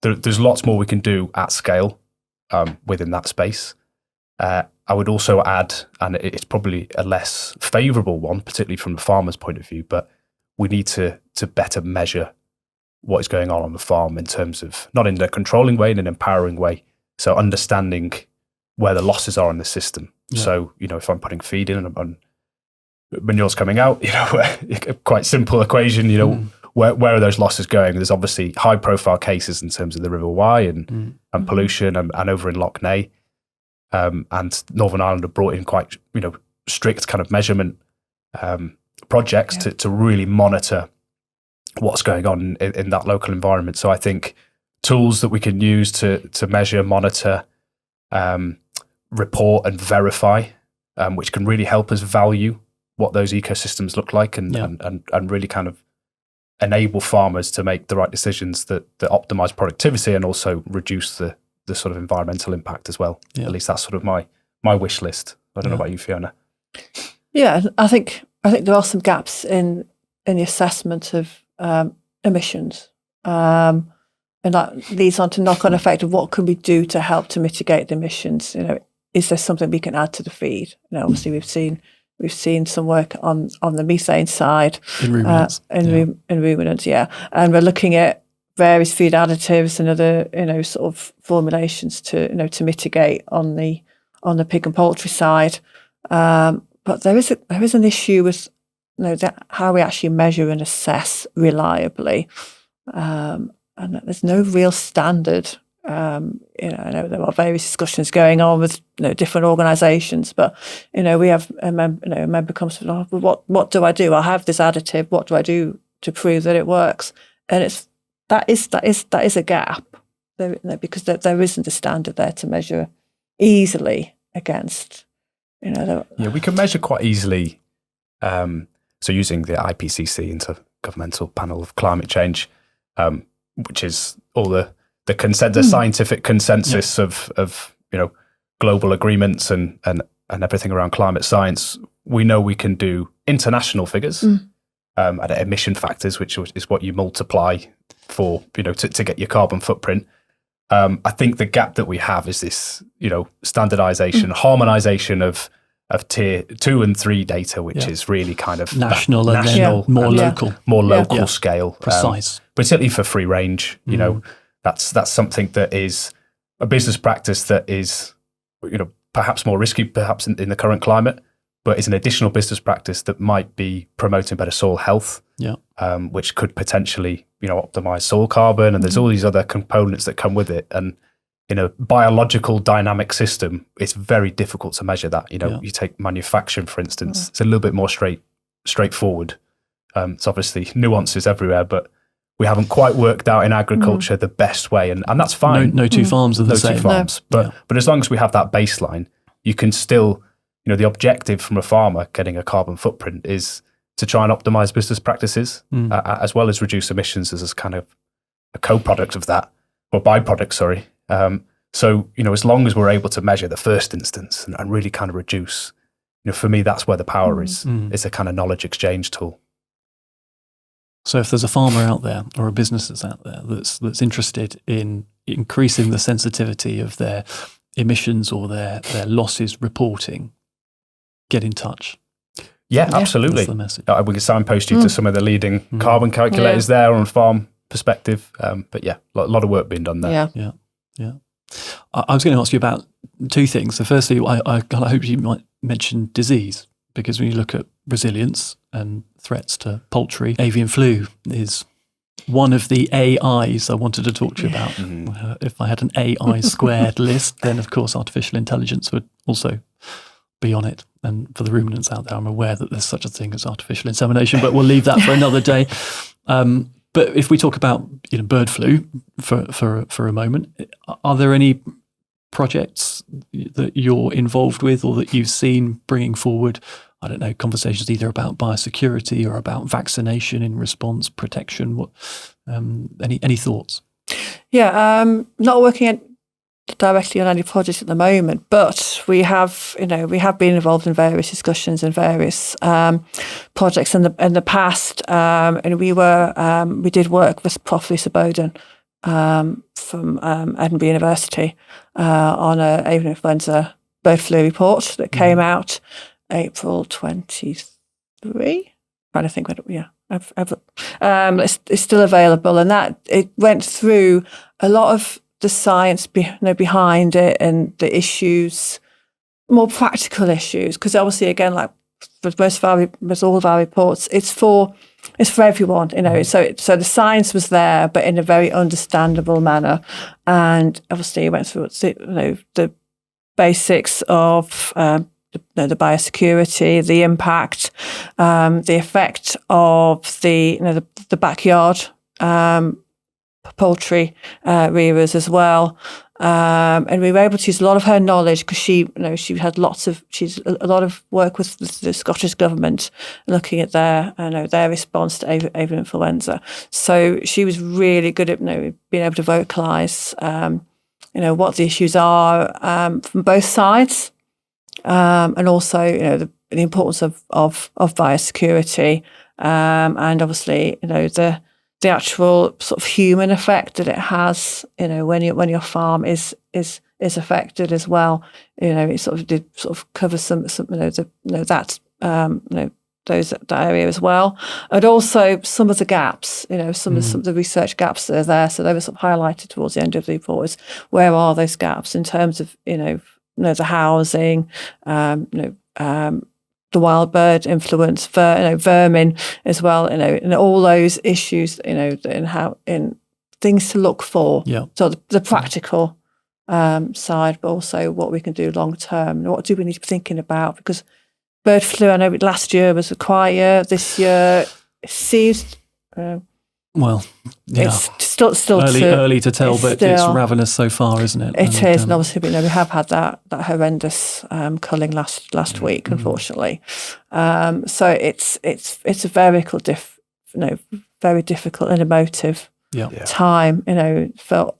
there's lots more we can do at scale within that space. I would also add, and it's probably a less favourable one, particularly from the farmer's point of view, but we need to better measure what is going on the farm in terms of, not in a controlling way, in an empowering way. So understanding where the losses are in the system. Yeah. So, if I'm putting feed in and manure's coming out, quite simple equation, where are those losses going? There's obviously high profile cases in terms of the River Wye and pollution and over in Loch Ney. And Northern Ireland have brought in quite, strict kind of measurement projects to really monitor what's going on in that local environment. So I think tools that we can use to measure, monitor, report and verify, which can really help us value what those ecosystems look like and really kind of enable farmers to make the right decisions that optimize productivity and also reduce the sort of environmental impact as well. Yeah. At least that's sort of my wish list. I don't know about you, Fiona. Yeah, I think there are some gaps in the assessment of emissions, and that leads on to knock-on effect of what can we do to help to mitigate the emissions. Is there something we can add to the feed? Obviously we've seen some work on the methane side in ruminants, in ruminants, and we're looking at various feed additives and other sort of formulations to mitigate on the pig and poultry side. But there is an issue with how we actually measure and assess reliably, and there's no real standard. I know there are various discussions going on with different organisations, but we have a member comes to us, what do I do? I have this additive. What do I do to prove that it works? And that is a gap because there isn't a standard there to measure easily against. We can measure quite easily. So using the IPCC, Intergovernmental Panel of Climate Change, which is all the scientific consensus of global agreements and everything around climate science. We know we can do international figures at emission factors, which is what you multiply for to get your carbon footprint. I think the gap that we have is this standardization, harmonization of tier 2 and 3 data, which is really kind of national, more local scale, precise. Particularly for free range, that's something that is a business practice that is perhaps more risky, perhaps in the current climate, but is an additional business practice that might be promoting better soil health, which could potentially optimize soil carbon, and there's all these other components that come with it. And in a biological dynamic system, it's very difficult to measure that. You take manufacturing, for instance, it's a little bit more straightforward. It's obviously nuances everywhere, but we haven't quite worked out in agriculture the best way, and that's fine. No two farms are the same. No two farms, but as long as we have that baseline, you can still, the objective from a farmer getting a carbon footprint is to try and optimize business practices as well as reduce emissions as kind of a co-product of that, or byproduct, sorry. So, as long as we're able to measure the first instance and really kind of reduce, for me, that's where the power is. It's a kind of knowledge exchange tool. So if there's a farmer out there or a business that's out there that's interested in increasing the sensitivity of their emissions or their losses reporting, get in touch. Yeah, absolutely. That's the message. We can signpost you to some of the leading carbon calculators there on farm perspective. But a lot of work being done there. Yeah. I was going to ask you about two things. So firstly, I hope you might mention disease, because when you look at resilience and threats to poultry, avian flu is one of the AIs I wanted to talk to you about. If I had an AI squared list, then of course artificial intelligence would also be on it. And for the ruminants out there, I'm aware that there's such a thing as artificial insemination, but we'll leave that for another day. But if we talk about bird flu for a moment, are there any projects that you're involved with or that you've seen bringing forward, I don't know, conversations either about biosecurity or about vaccination in response, protection? What any thoughts? Yeah, not working directly on any projects at the moment, but we have been involved in various discussions and various projects in the past, and we did work with Prof. Lisa Bowden from Edinburgh University on avian influenza bird flu report that came out April 23. Trying to think when it's still available, and that it went through a lot of the science behind it and the issues, more practical issues, because obviously again, like for most all of our reports, it's for everyone, so the science was there, but in a very understandable manner, and obviously it went through the basics of the biosecurity, the impact, the effect of the backyard poultry rearers as well, and we were able to use a lot of her knowledge because she's a lot of work with the Scottish government, looking at their response to avian influenza. So she was really good at being able to vocalise what the issues are from both sides. And also, the importance of biosecurity, and obviously, the actual sort of human effect that it has, when your farm is affected as well. It sort of did cover some that area as well, and also some of the gaps, some of the research gaps that are there. So they were sort of highlighted towards the end of the report. Is where are those gaps in terms of the housing, the wild bird influence, vermin as well, and all those issues, and how in things to look for. Yeah. So the practical side, but also what we can do long term, and what do we need to be thinking about? Because bird flu, I know last year was a quiet year. This year it seems. Well, yeah, it's still early to tell, but it's ravenous so far, isn't it? It is, and obviously we have had that horrendous culling last week, unfortunately. So it's a very very difficult and emotive time, for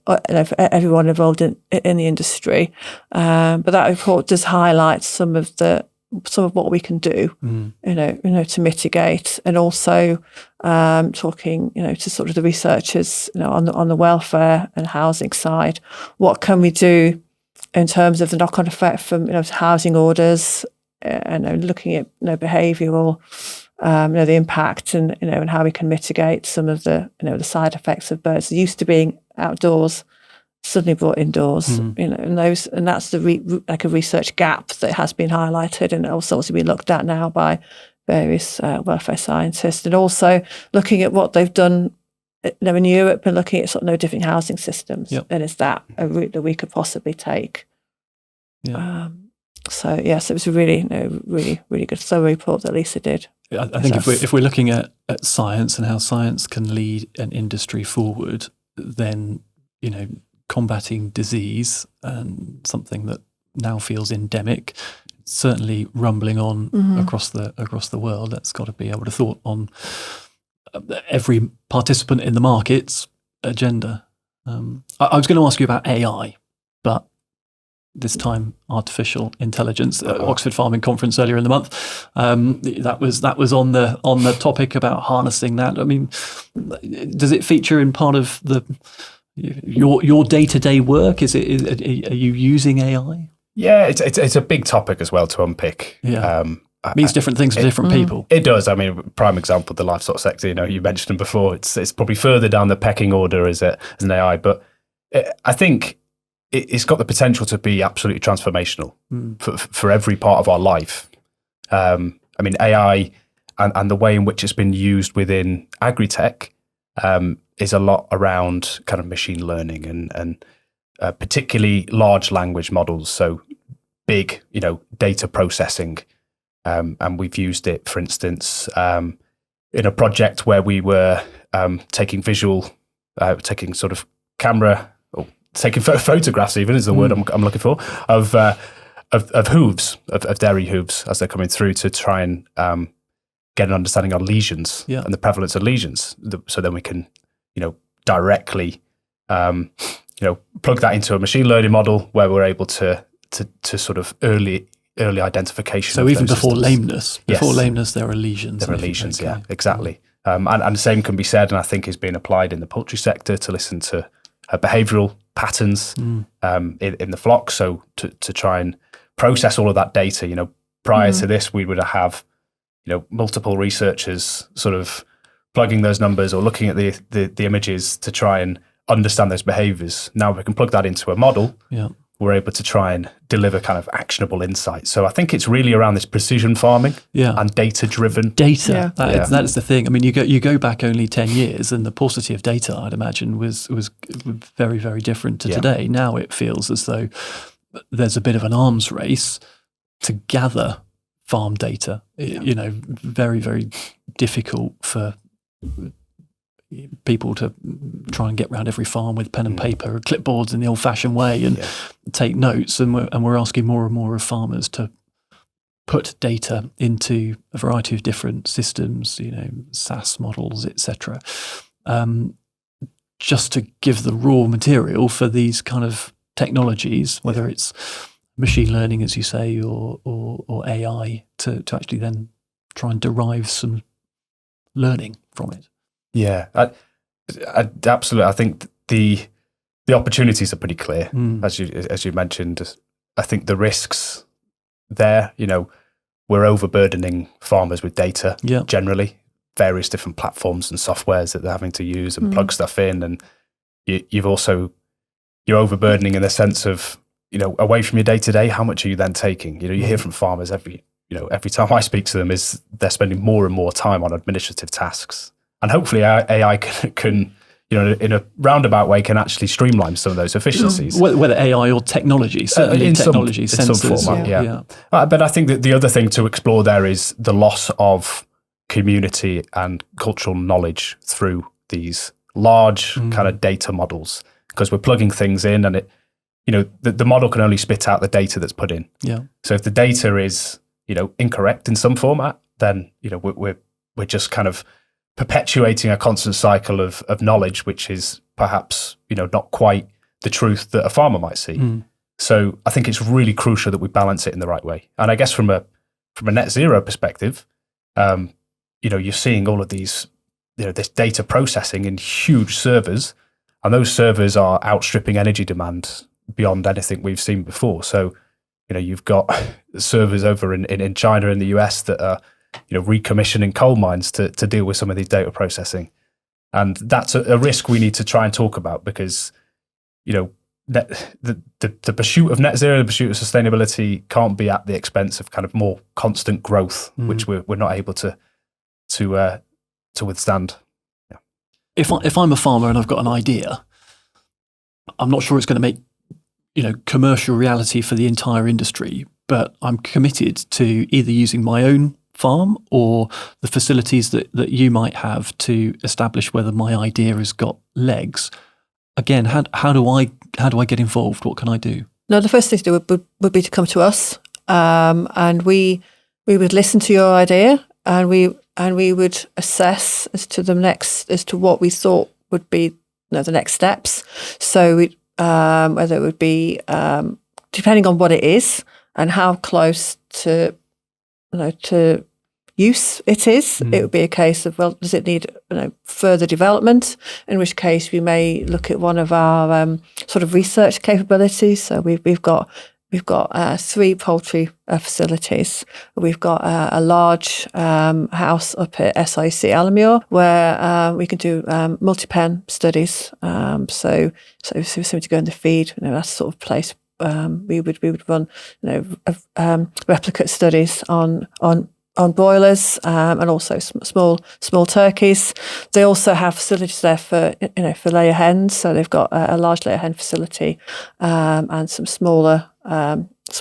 everyone involved in the industry. But that report does highlight some of what we can do, to mitigate, and also talking, to sort of the researchers, on the welfare and housing side. What can we do in terms of the knock-on effect from housing orders, and looking at behavioural, the impact, and and how we can mitigate some of the the side effects of birds used to being outdoors, suddenly brought indoors, and that's a research gap that has been highlighted, and also been looked at now by various welfare scientists, and also looking at what they've done in Europe, and looking at different housing systems, and is that a route that we could possibly take? So yes, it was a really really good thorough report that Lisa did. I think if we're looking at science and how science can lead an industry forward, then combating disease, and something that now feels endemic, certainly rumbling on across the world. That's got to be able to thought on every participant in the market's agenda. I was going to ask you about AI, but this time artificial intelligence. Oxford Farming Conference earlier in the month. That was on the topic about harnessing that. I mean, does it feature in part of your day-to-day work? Are you using AI? Yeah, it's a big topic as well to unpick. Yeah. It means different things for different people. It does. I mean, prime example, the livestock sector, you mentioned them before. It's probably further down the pecking order as an AI, but I think it's got the potential to be absolutely transformational for every part of our life. I mean, AI and the way in which it's been used within agri-tech is a lot around kind of machine learning and particularly large language models. So big, data processing. And we've used it, for instance, in a project where we were taking taking sort of camera, or taking photographs even is the word I'm looking for, of hooves, of dairy hooves as they're coming through, to try and get an understanding on lesions and the prevalence of lesions. So then we can, directly, plug that into a machine learning model where we're able to sort of early identification. So even before lameness, there are lesions. There are lesions, yeah, exactly. And the same can be said, and I think is being applied in the poultry sector, to listen to behavioural patterns in the flock, so to try and process all of that data. Prior to this, we would have, multiple researchers sort of plugging those numbers or looking at the images to try and understand those behaviors. Now we can plug that into a model. Yeah. We're able to try and deliver kind of actionable insights. So I think it's really around this precision farming and data-driven. Data, that's the thing. I mean, you go back only 10 years and the paucity of data, I'd imagine, was very, very different to today. Now it feels as though there's a bit of an arms race to gather farm data. Very, very difficult for people to try and get around every farm with pen and paper or clipboards in the old-fashioned way and take notes. And we're asking more and more of farmers to put data into a variety of different systems, SaaS models, etc., just to give the raw material for these kind of technologies, whether it's machine learning, as you say, or AI, to actually then try and derive some learning from it. Yeah, I absolutely. I think the opportunities are pretty clear, as you mentioned. I think the risks there, we're overburdening farmers with data generally, various different platforms and softwares that they're having to use and plug stuff in, and you're overburdening in the sense of, away from your day to day. How much are you then taking? You hear from farmers every time I speak to them is they're spending more and more time on administrative tasks. And hopefully AI can, in a roundabout way, can actually streamline some of those efficiencies. Whether AI or technology, certainly in technology, some format, But I think that the other thing to explore there is the loss of community and cultural knowledge through these large kind of data models, because we're plugging things in and the model can only spit out the data that's put in. Yeah. So if the data is, incorrect in some format, then, we're just kind of perpetuating a constant cycle of knowledge, which is perhaps, not quite the truth that a farmer might see. So I think it's really crucial that we balance it in the right way. And I guess from a net zero perspective, you're seeing all of these, this data processing in huge servers, and those servers are outstripping energy demand beyond anything we've seen before. So, you've got servers over in China and the US that are, recommissioning coal mines to deal with some of these data processing. And that's a risk we need to try and talk about, because, the pursuit of net zero, the pursuit of sustainability can't be at the expense of kind of more constant growth, which we're not able to withstand. Yeah. If I'm a farmer and I've got an idea, I'm not sure it's going to make, commercial reality for the entire industry, but I'm committed to either using my own farm or the facilities that you might have to establish whether my idea has got legs. Again, how do I get involved? What can I do? No, the first thing to do would be to come to us, and we would listen to your idea, and we would assess as to what we thought would be the next steps. So whether it would be depending on what it is and how close to use it is, it would be a case of, well, does it need further development? In which case we may look at one of our sort of research capabilities. So we've got 3 poultry facilities. We've got a large house up at SIC Alamure where we can do multi-pen studies. So if something to go in the feed, that's the sort of place we would run replicate studies on broilers and also small turkeys. They also have facilities there for layer hens. So they've got a large layer hen facility and some smaller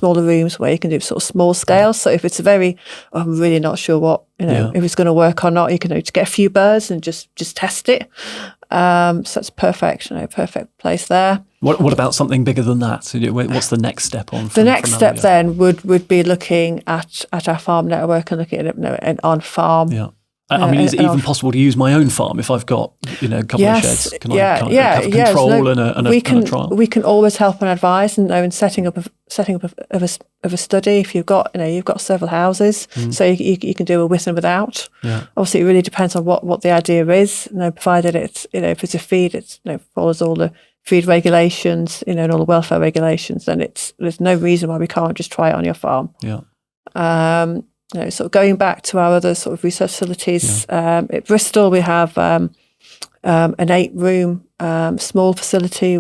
rooms where you can do sort of small scale. So if it's I'm really not sure what if it's going to work or not, you can just get a few birds and just test it. So it's perfect place there. What about something bigger than that? So what's the next step on? The next step then would be looking at our farm network and looking at it on farm. Yeah. I mean, is it even possible to use my own farm if I've got a couple of sheds? Can I have control and a trial? We can always help and advise, in setting up of a study. If you've got several houses, so you can do a with and without. Yeah. Obviously, it really depends on what the idea is. Provided it's if it's a feed, it follows all the feed regulations, and all the welfare regulations, then there's no reason why we can't just try it on your farm. Yeah. Sort of going back to our other sort of research facilities, at Bristol we have an 8-room small facility,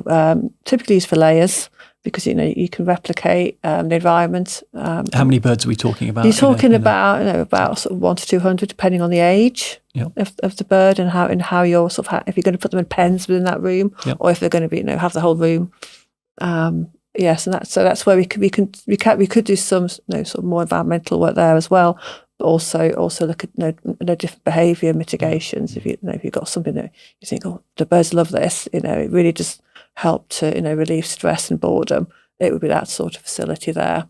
typically used for layers, because you can replicate the environment. How many birds are we talking about? You're talking about sort of 100 to 200, depending on the age of the bird and how you're sort of if you're going to put them in pens within that room, or if they're going to be have the whole room. Yes, and that's where we could do some sort of more environmental work there as well, but also look at different behaviour mitigations. If you've got something that you think, oh, the birds love this, it really just help to relieve stress and boredom, it would be that sort of facility there.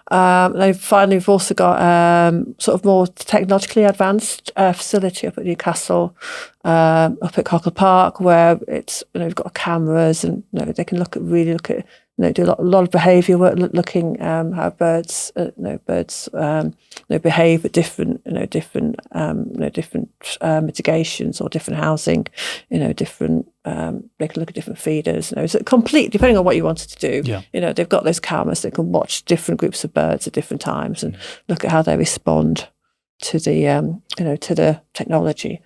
Then finally, we've also got sort of more technologically advanced facility up at Newcastle, up at Cockle Park, where it's we've got cameras and they can look at do a lot of behaviour work, looking how birds behave at different mitigations or different housing, different they can look at different feeders. It's complete depending on what you wanted to do. Yeah. They've got those cameras that can watch different groups of birds at different times and look at how they respond to the to the technology.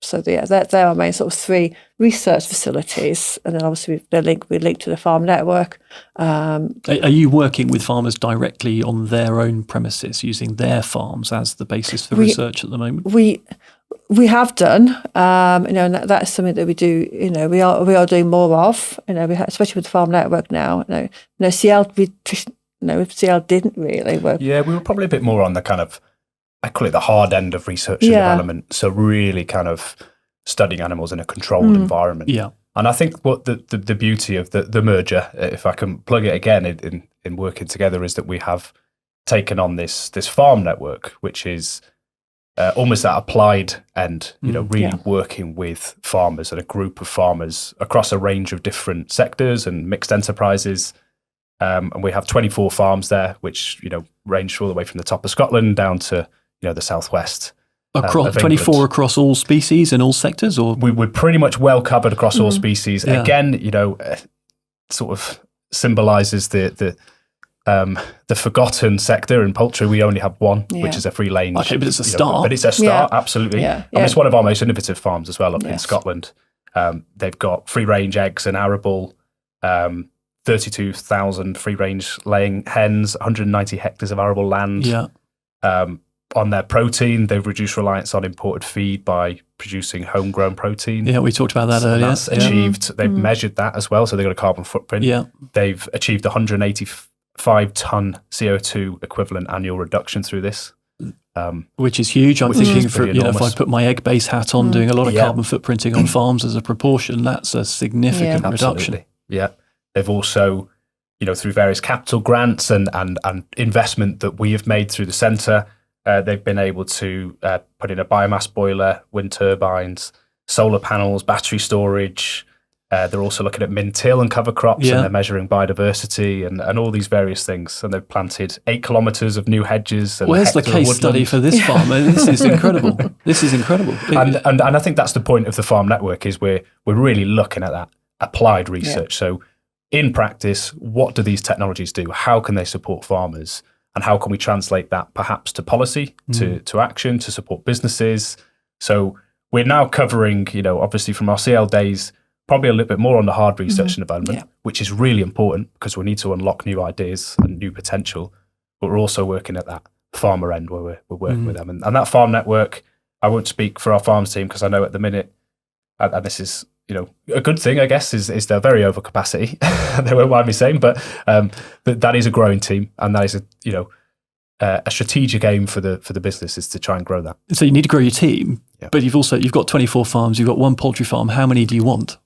So they're our main sort of 3 research facilities, and then obviously we're linked to the farm network. Are you working with farmers directly on their own premises, using their farms as the basis for research at the moment? We have done, and that is something that we do. We are doing more of. Especially with the farm network now. CL CL didn't really work. Yeah, we were probably a bit more on the kind of, I call it the hard end of research and development. So really kind of studying animals in a controlled environment. Yeah. And I think what the beauty of the merger, if I can plug it again in working together, is that we have taken on this farm network, which is almost that applied end, really working with farmers and a group of farmers across a range of different sectors and mixed enterprises. And we have 24 farms there, which, range all the way from the top of Scotland down to, the southwest. Across 24 across all species and all sectors, or we're pretty much well covered across all species. Yeah. Again, sort of symbolises the forgotten sector in poultry. We only have one, which is a free range. Okay, but it's a start. But it's a start, absolutely. Yeah. And it's one of our most innovative farms as well up in Scotland. They've got free range eggs and arable. 32,000 free range laying hens, 190 hectares of arable land. Yeah. On their protein, they've reduced reliance on imported feed by producing homegrown protein. Yeah, we talked about that earlier. That's achieved. They've measured that as well, so they've got a carbon footprint. Yeah. They've achieved 185 ton CO2 equivalent annual reduction through this. Which is huge. I'm thinking if I put my egg base hat on, doing a lot of carbon footprinting on farms as a proportion, that's a significant reduction. Yeah. They've also, through various capital grants and investment that we have made through the centre, they've been able to put in a biomass boiler, wind turbines, solar panels, battery storage. They're also looking at min-till and cover crops, and they're measuring biodiversity and all these various things. And they've planted 8 kilometres of new hedges. And where's the case study for this farm? This is incredible. This is incredible. And I think that's the point of the farm network, is we're really looking at that applied research. So in practice, what do these technologies do? How can they support farmers? And how can we translate that perhaps to policy, to action, to support businesses? So we're now covering, obviously from our CL days, probably a little bit more on the hard research and development, which is really important because we need to unlock new ideas and new potential. But we're also working at that farmer end where we're working with them. And that farm network, I won't speak for our farms team because I know at the minute, and this is, a good thing, I guess, is they're very over capacity. They won't mind me saying, but that is a growing team, and that is a strategic aim for the business, is to try and grow that. So you need to grow your team, but you've got 24 farms, you've got 1 poultry farm. How many do you want?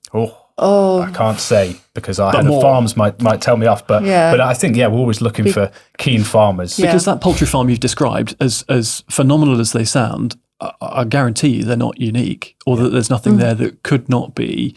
Oh, I can't say because our head of farms might tell me off. But I think we're always looking for keen farmers, because that poultry farm you've described, as phenomenal as they sound, I guarantee you they're not unique, or that there's nothing there that could not be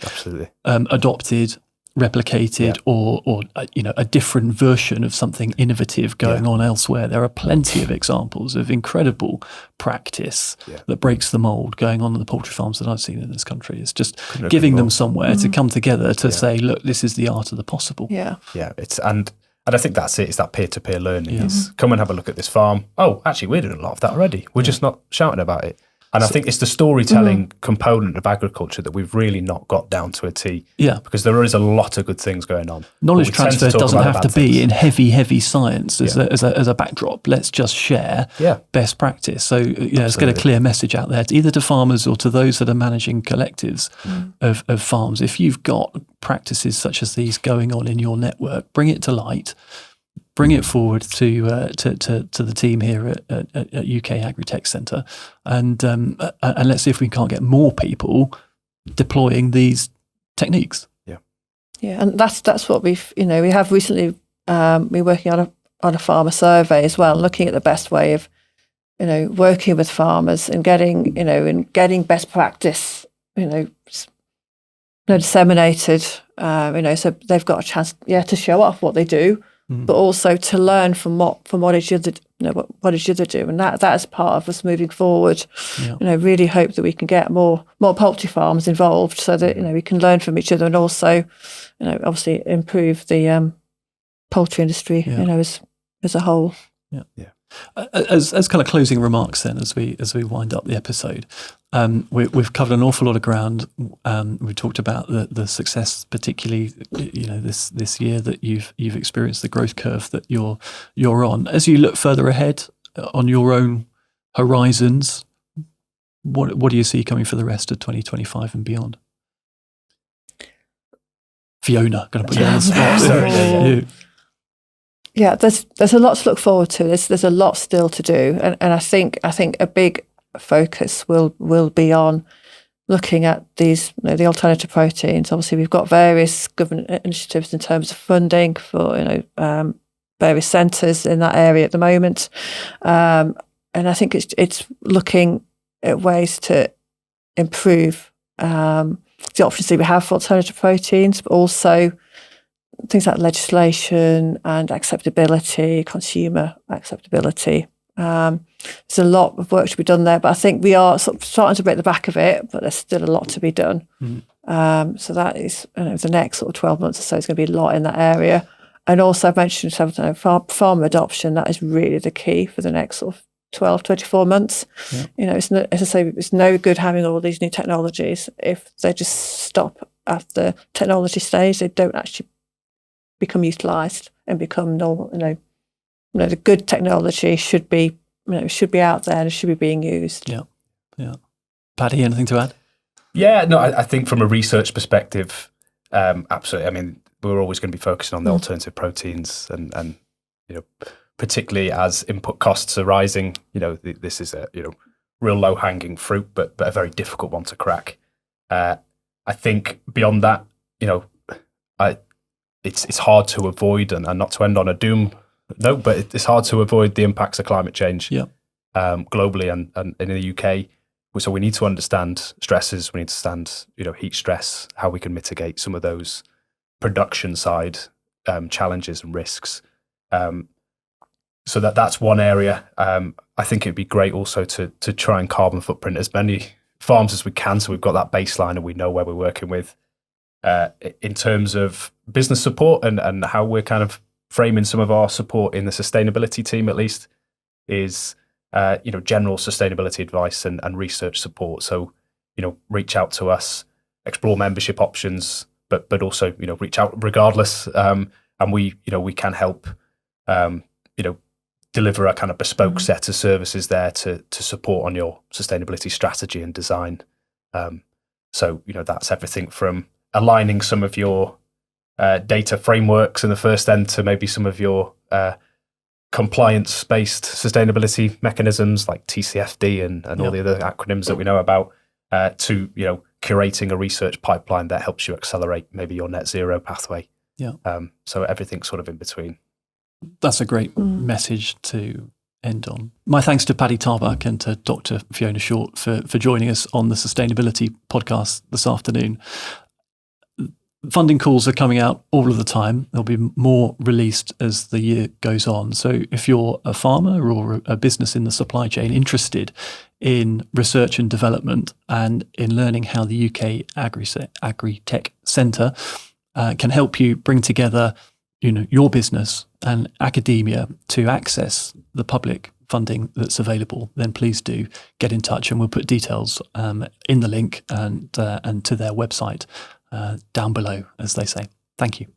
adopted, replicated or a different version of something innovative going on elsewhere. There are plenty of examples of incredible practice that breaks the mold going on in the poultry farms that I've seen in this country. It's just giving them somewhere to come together to say, look, this is the art of the possible. Yeah. It's and I think that's it. It's that peer-to-peer learning. It's come and have a look at this farm. Oh, actually, we're doing a lot of that already. We're just not shouting about it. And I think it's the storytelling component of agriculture that we've really not got down to a T. Yeah. Because there is a lot of good things going on. Knowledge transfer doesn't have to be in heavy science as a backdrop. Let's just share best practice. So let's get a clear message out there, either to farmers or to those that are managing collectives of farms. If you've got practices such as these going on in your network, bring it to light. Bring it forward to the team here at UK Agri-Tech Centre, and let's see if we can't get more people deploying these techniques. Yeah, and that's what we have recently. We're working on a farmer survey as well, looking at the best way of working with farmers and getting best practice disseminated. So they've got a chance to show off what they do. But also to learn from what each other do, and that is part of us moving forward. Really hope that we can get more poultry farms involved, so that we can learn from each other, and also obviously improve the poultry industry as a whole. As kind of closing remarks, then, as we wind up the episode, we've covered an awful lot of ground. We talked about the success, particularly this year that you've experienced, the growth curve that you're on. As you look further ahead on your own horizons, what do you see coming for the rest of 2025 and beyond? Fiona, going to put you on the spot. Sorry. Yeah, there's a lot to look forward to. There's a lot still to do, and I think a big focus will be on looking at these the alternative proteins. Obviously, we've got various government initiatives in terms of funding for various centres in that area at the moment, and I think it's looking at ways to improve the options that we have for alternative proteins, but also things like legislation and acceptability, consumer acceptability. There's a lot of work to be done there, but I think we are sort of starting to break the back of it, but there's still a lot to be done. So that is, the next sort of 12 months or so is going to be a lot in that area. And also I've mentioned several times, farmer adoption, that is really the key for the next sort of 12, 24 months. It's no, as I say, it's no good having all these new technologies if they just stop at the technology stage. They don't actually become utilised and become normal. The good technology should be out there and should be being used. Yeah. Paddy, anything to add? Yeah, no, I think from a research perspective, absolutely. I mean, we're always going to be focusing on the alternative proteins, and particularly as input costs are rising, this is a real low hanging fruit, but a very difficult one to crack. I think beyond that, it's hard to avoid, and not to end on a doom note, but it's hard to avoid the impacts of climate change globally and in the UK. So we need to understand stresses. We need to understand, heat stress, how we can mitigate some of those production side challenges and risks. So that's one area. I think it'd be great also to try and carbon footprint as many farms as we can, so we've got that baseline and we know where we're working with. In terms of business support and how we're kind of framing some of our support in the sustainability team, at least, is general sustainability advice and research support. So reach out to us, explore membership options, but also reach out regardless, and we can help deliver a kind of bespoke set of services there to support on your sustainability strategy and design. So that's everything from aligning some of your data frameworks in the first end to maybe some of your compliance-based sustainability mechanisms like TCFD and all the other acronyms that we know about, to curating a research pipeline that helps you accelerate maybe your net zero pathway. So everything's sort of in between. That's a great message to end on. My thanks to Paddy Tarbuck and to Dr. Fiona Short for joining us on the Sustainability Podcast this afternoon. funding calls are coming out all of the time. There'll be more released as the year goes on. So if you're a farmer or a business in the supply chain interested in research and development and in learning how the UK Agri-Tech Centre can help you bring together, your business and academia to access the public funding that's available, then please do get in touch, and we'll put details in the link and to their website down below, as they say. Thank you.